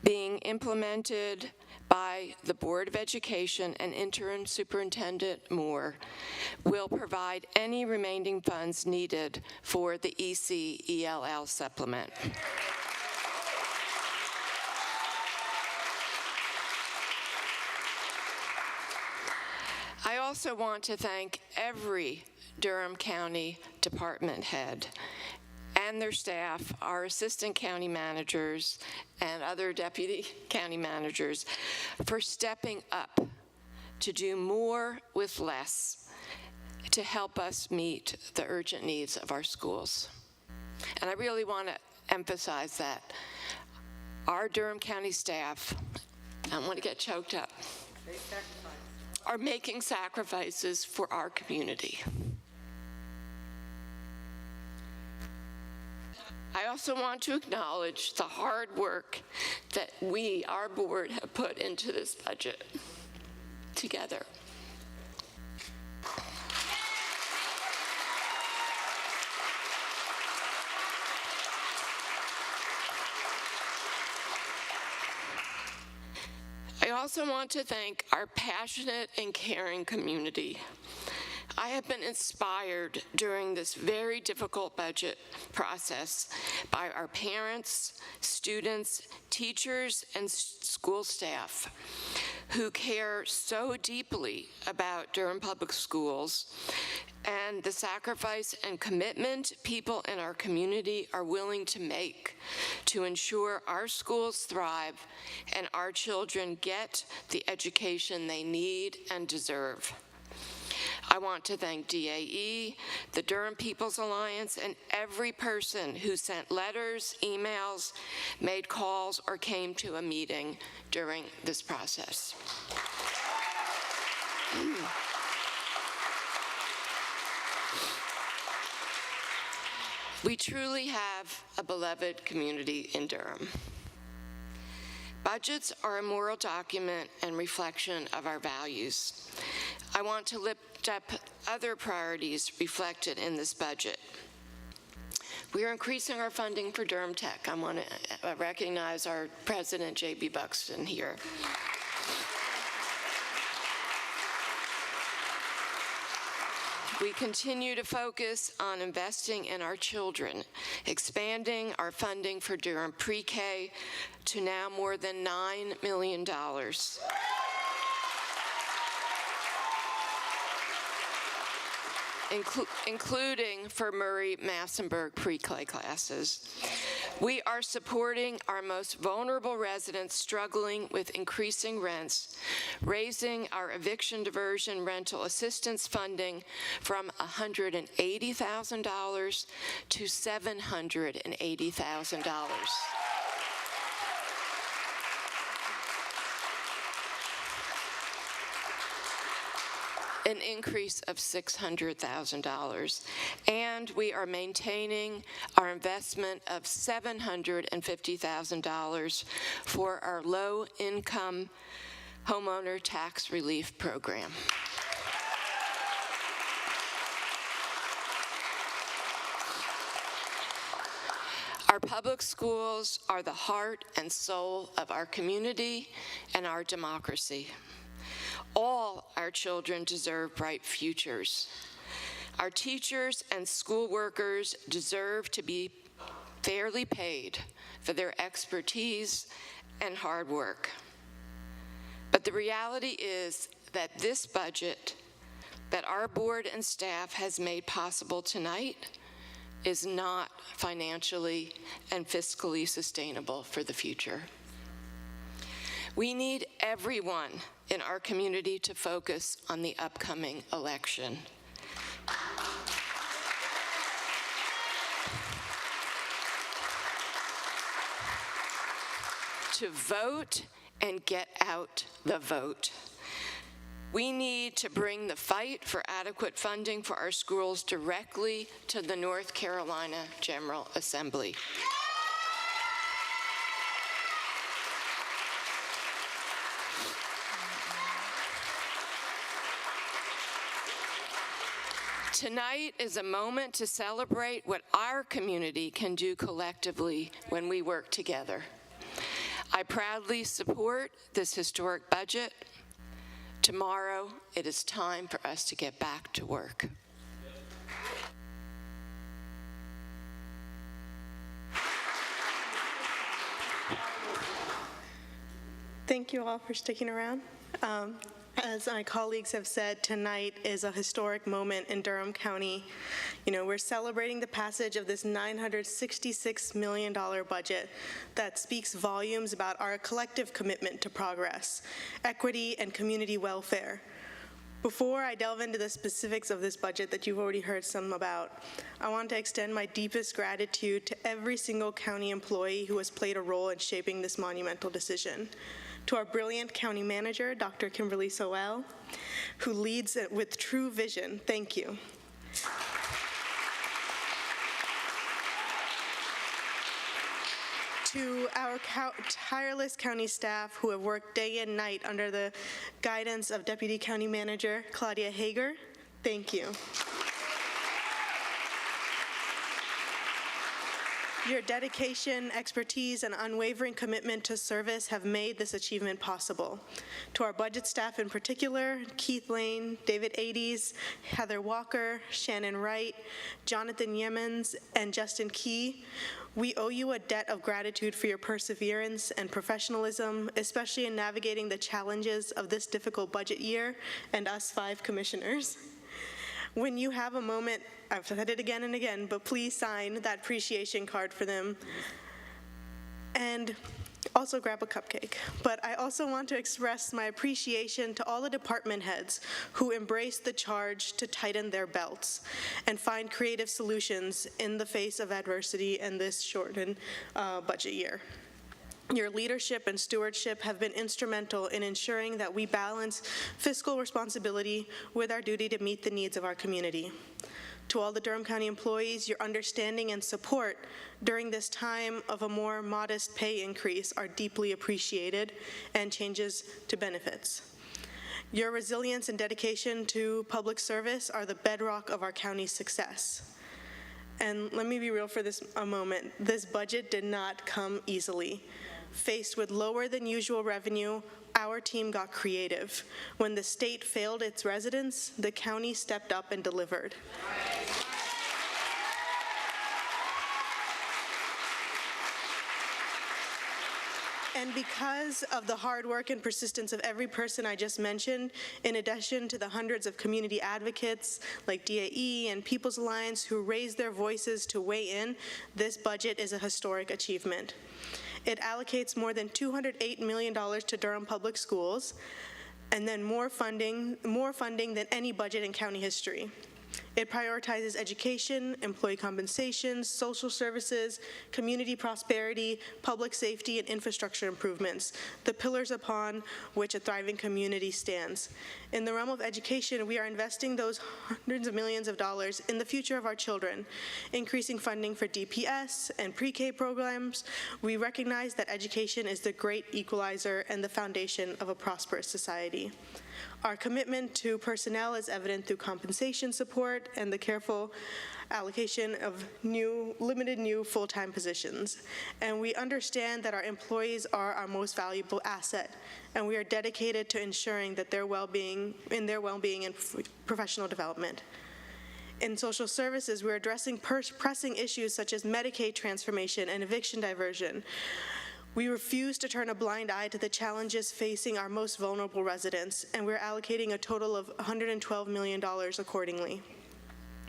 being implemented by the Board of Education and Interim Superintendent Moore will provide any remaining funds needed for the EC-ELL supplement. I also want to thank every Durham County department head and their staff, our assistant county managers and other deputy county managers, for stepping up to do more with less to help us meet the urgent needs of our schools. And I really want to emphasize that. Our Durham County staff, I don't want to get choked up, are making sacrifices for our community. I also want to acknowledge the hard work that we, our board, have put into this budget together. I also want to thank our passionate and caring community. I have been inspired during this very difficult budget process by our parents, students, teachers, and school staff who care so deeply about Durham Public Schools and the sacrifice and commitment people in our community are willing to make to ensure our schools thrive and our children get the education they need and deserve. I want to thank DAE, the Durham People's Alliance, and every person who sent letters, emails, made calls, or came to a meeting during this process. We truly have a beloved community in Durham. Budgets are a moral document and reflection of our values. I want to lift up other priorities reflected in this budget. We are increasing our funding for Durham Tech. I want to recognize our president, J.B. Buxton, here. We continue to focus on investing in our children, expanding our funding for Durham pre-K to now more than $9 million. Including for Murray-Massenburg pre-K classes. We are supporting our most vulnerable residents struggling with increasing rents, raising our eviction diversion rental assistance funding from $180,000 to $780,000. An increase of $600,000. And we are maintaining our investment of $750,000 for our low-income homeowner tax relief program. Our public schools are the heart and soul of our community and our democracy. All our children deserve bright futures. Our teachers and school workers deserve to be fairly paid for their expertise and hard work. But the reality is that this budget that our board and staff has made possible tonight is not financially and fiscally sustainable for the future. We need everyone in our community to focus on the upcoming election. To vote and get out the vote. We need to bring the fight for adequate funding for our schools directly to the North Carolina General Assembly. Tonight is a moment to celebrate what our community can do collectively when we work together. I proudly support this historic budget. Tomorrow, it is time for us to get back to work. Thank you all for sticking around. As my colleagues have said, tonight is a historic moment in Durham County. You know, we're celebrating the passage of this $966 million budget that speaks volumes about our collective commitment to progress, equity, and community welfare. Before I delve into the specifics of this budget that you've already heard some about, I want to extend my deepest gratitude to every single county employee who has played a role in shaping this monumental decision. To our brilliant county manager, Dr. Kimberly Sowell, who leads it with true vision. Thank you. To our tireless county staff who have worked day and night under the guidance of Deputy County Manager Claudia Hager, thank you. Your dedication, expertise, and unwavering commitment to service have made this achievement possible. To our budget staff in particular, Keith Lane, David Ades, Heather Walker, Shannon Wright, Jonathan Yemens, and Justin Key, we owe you a debt of gratitude for your perseverance and professionalism, especially in navigating the challenges of this difficult budget year and us 5 commissioners. When you have a moment, I've said it again and again, but please sign that appreciation card for them. And also grab a cupcake. But I also want to express my appreciation to all the department heads who embraced the charge to tighten their belts and find creative solutions in the face of adversity in this shortened budget year. Your leadership and stewardship have been instrumental in ensuring that we balance fiscal responsibility with our duty to meet the needs of our community. To all the Durham County employees, your understanding and support during this time of a more modest pay increase are deeply appreciated, and changes to benefits. Your resilience and dedication to public service are the bedrock of our county's success. And let me be real for this a moment. This budget did not come easily. Faced with lower than usual revenue, our team got creative. When the state failed its residents, the county stepped up and delivered. And because of the hard work and persistence of every person I just mentioned, in addition to the hundreds of community advocates like DAE and People's Alliance who raised their voices to weigh in, this budget is a historic achievement. It allocates more than $208 million to Durham Public Schools, and then more funding than any budget in county history. It prioritizes education, employee compensation, social services, community prosperity, public safety, and infrastructure improvements, the pillars upon which a thriving community stands. In the realm of education, we are investing those hundreds of millions of dollars in the future of our children, increasing funding for DPS and pre-K programs. We recognize that education is the great equalizer and the foundation of a prosperous society. Our commitment to personnel is evident through compensation support and the careful allocation of limited new full-time positions. And we understand that our employees are our most valuable asset, and we are dedicated to ensuring that their well-being and professional development. In social services, we're addressing pressing issues such as Medicaid transformation and eviction diversion. We refuse to turn a blind eye to the challenges facing our most vulnerable residents, and we're allocating a total of $112 million accordingly.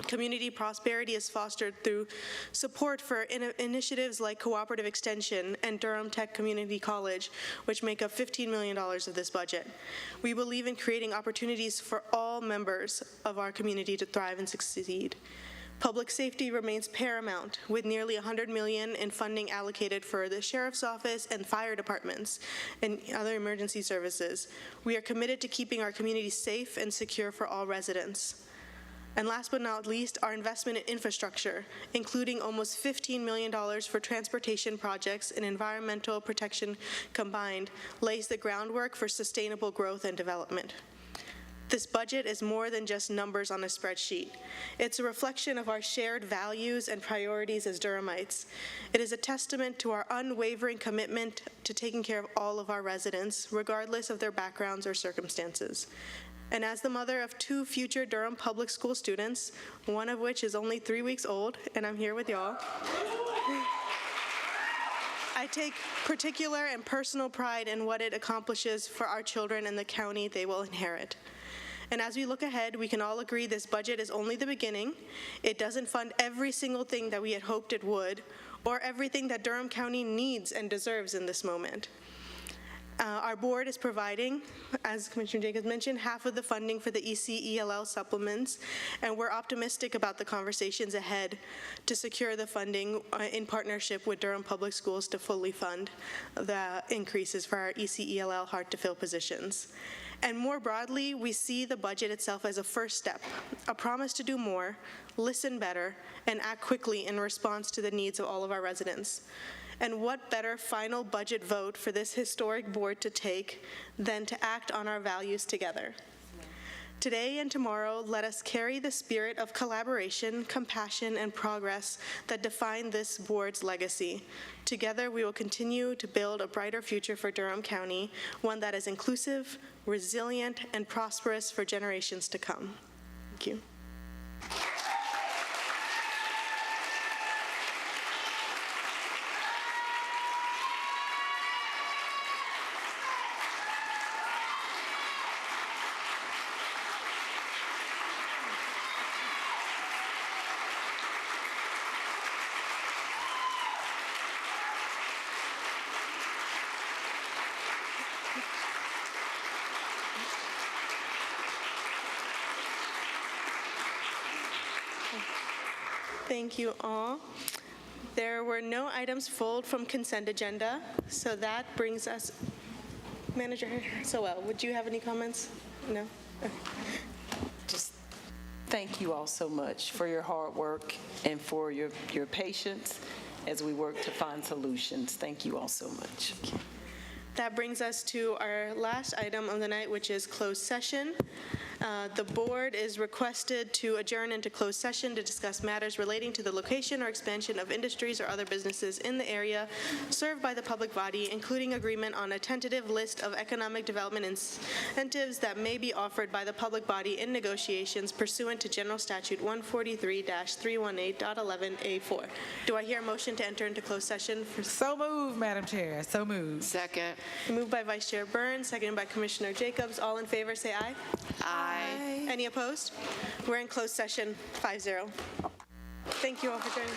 Community prosperity is fostered through support for initiatives like Cooperative Extension and Durham Tech Community College, which make up $15 million of this budget. We believe in creating opportunities for all members of our community to thrive and succeed. Public safety remains paramount, with nearly $100 million in funding allocated for the Sheriff's Office and fire departments and other emergency services. We are committed to keeping our community safe and secure for all residents. And last but not least, our investment in infrastructure, including almost $15 million for transportation projects and environmental protection combined, lays the groundwork for sustainable growth and development. This budget is more than just numbers on a spreadsheet. It's a reflection of our shared values and priorities as Durhamites. It is a testament to our unwavering commitment to taking care of all of our residents, regardless of their backgrounds or circumstances. And as the mother of 2 future Durham Public School students, one of which is only 3 weeks old, and I'm here with y'all, I take particular and personal pride in what it accomplishes for our children and the county they will inherit. And as we look ahead, we can all agree this budget is only the beginning. It doesn't fund every single thing that we had hoped it would, or everything that Durham County needs and deserves in this moment. Our board is providing, as Commissioner Jacobs mentioned, half of the funding for the EC-ELL supplements, and we're optimistic about the conversations ahead to secure the funding in partnership with Durham Public Schools to fully fund the increases for our EC-ELL hard-to-fill positions. And more broadly, we see the budget itself as a first step, a promise to do more, listen better, and act quickly in response to the needs of all of our residents. And what better final budget vote for this historic board to take than to act on our values together? Today and tomorrow, let us carry the spirit of collaboration, compassion, and progress that define this board's legacy. Together, we will continue to build a brighter future for Durham County, one that is inclusive, resilient, and prosperous for generations to come. Thank you. Thank you all. There were no items pulled from consent agenda, so that brings us, Manager Sowell, would you have any comments? No? Okay. Just thank you all so much for your hard work and for your patience as we work to find solutions. Thank you all so much. That brings us to our last item of the night, which is closed session. The board is requested to adjourn into closed session to discuss matters relating to the location or expansion of industries or other businesses in the area served by the public body, including agreement on a tentative list of economic development incentives that may be offered by the public body in negotiations pursuant to General Statute 143-318.11A4. Do I hear a motion to enter into closed session? So moved, Madam Chair, so moved. Second. Moved by Vice Chair Burns, seconded by Commissioner Jacobs. All in favor, say aye. Aye. Any opposed? We're in closed session, 5-0. Thank you all for joining.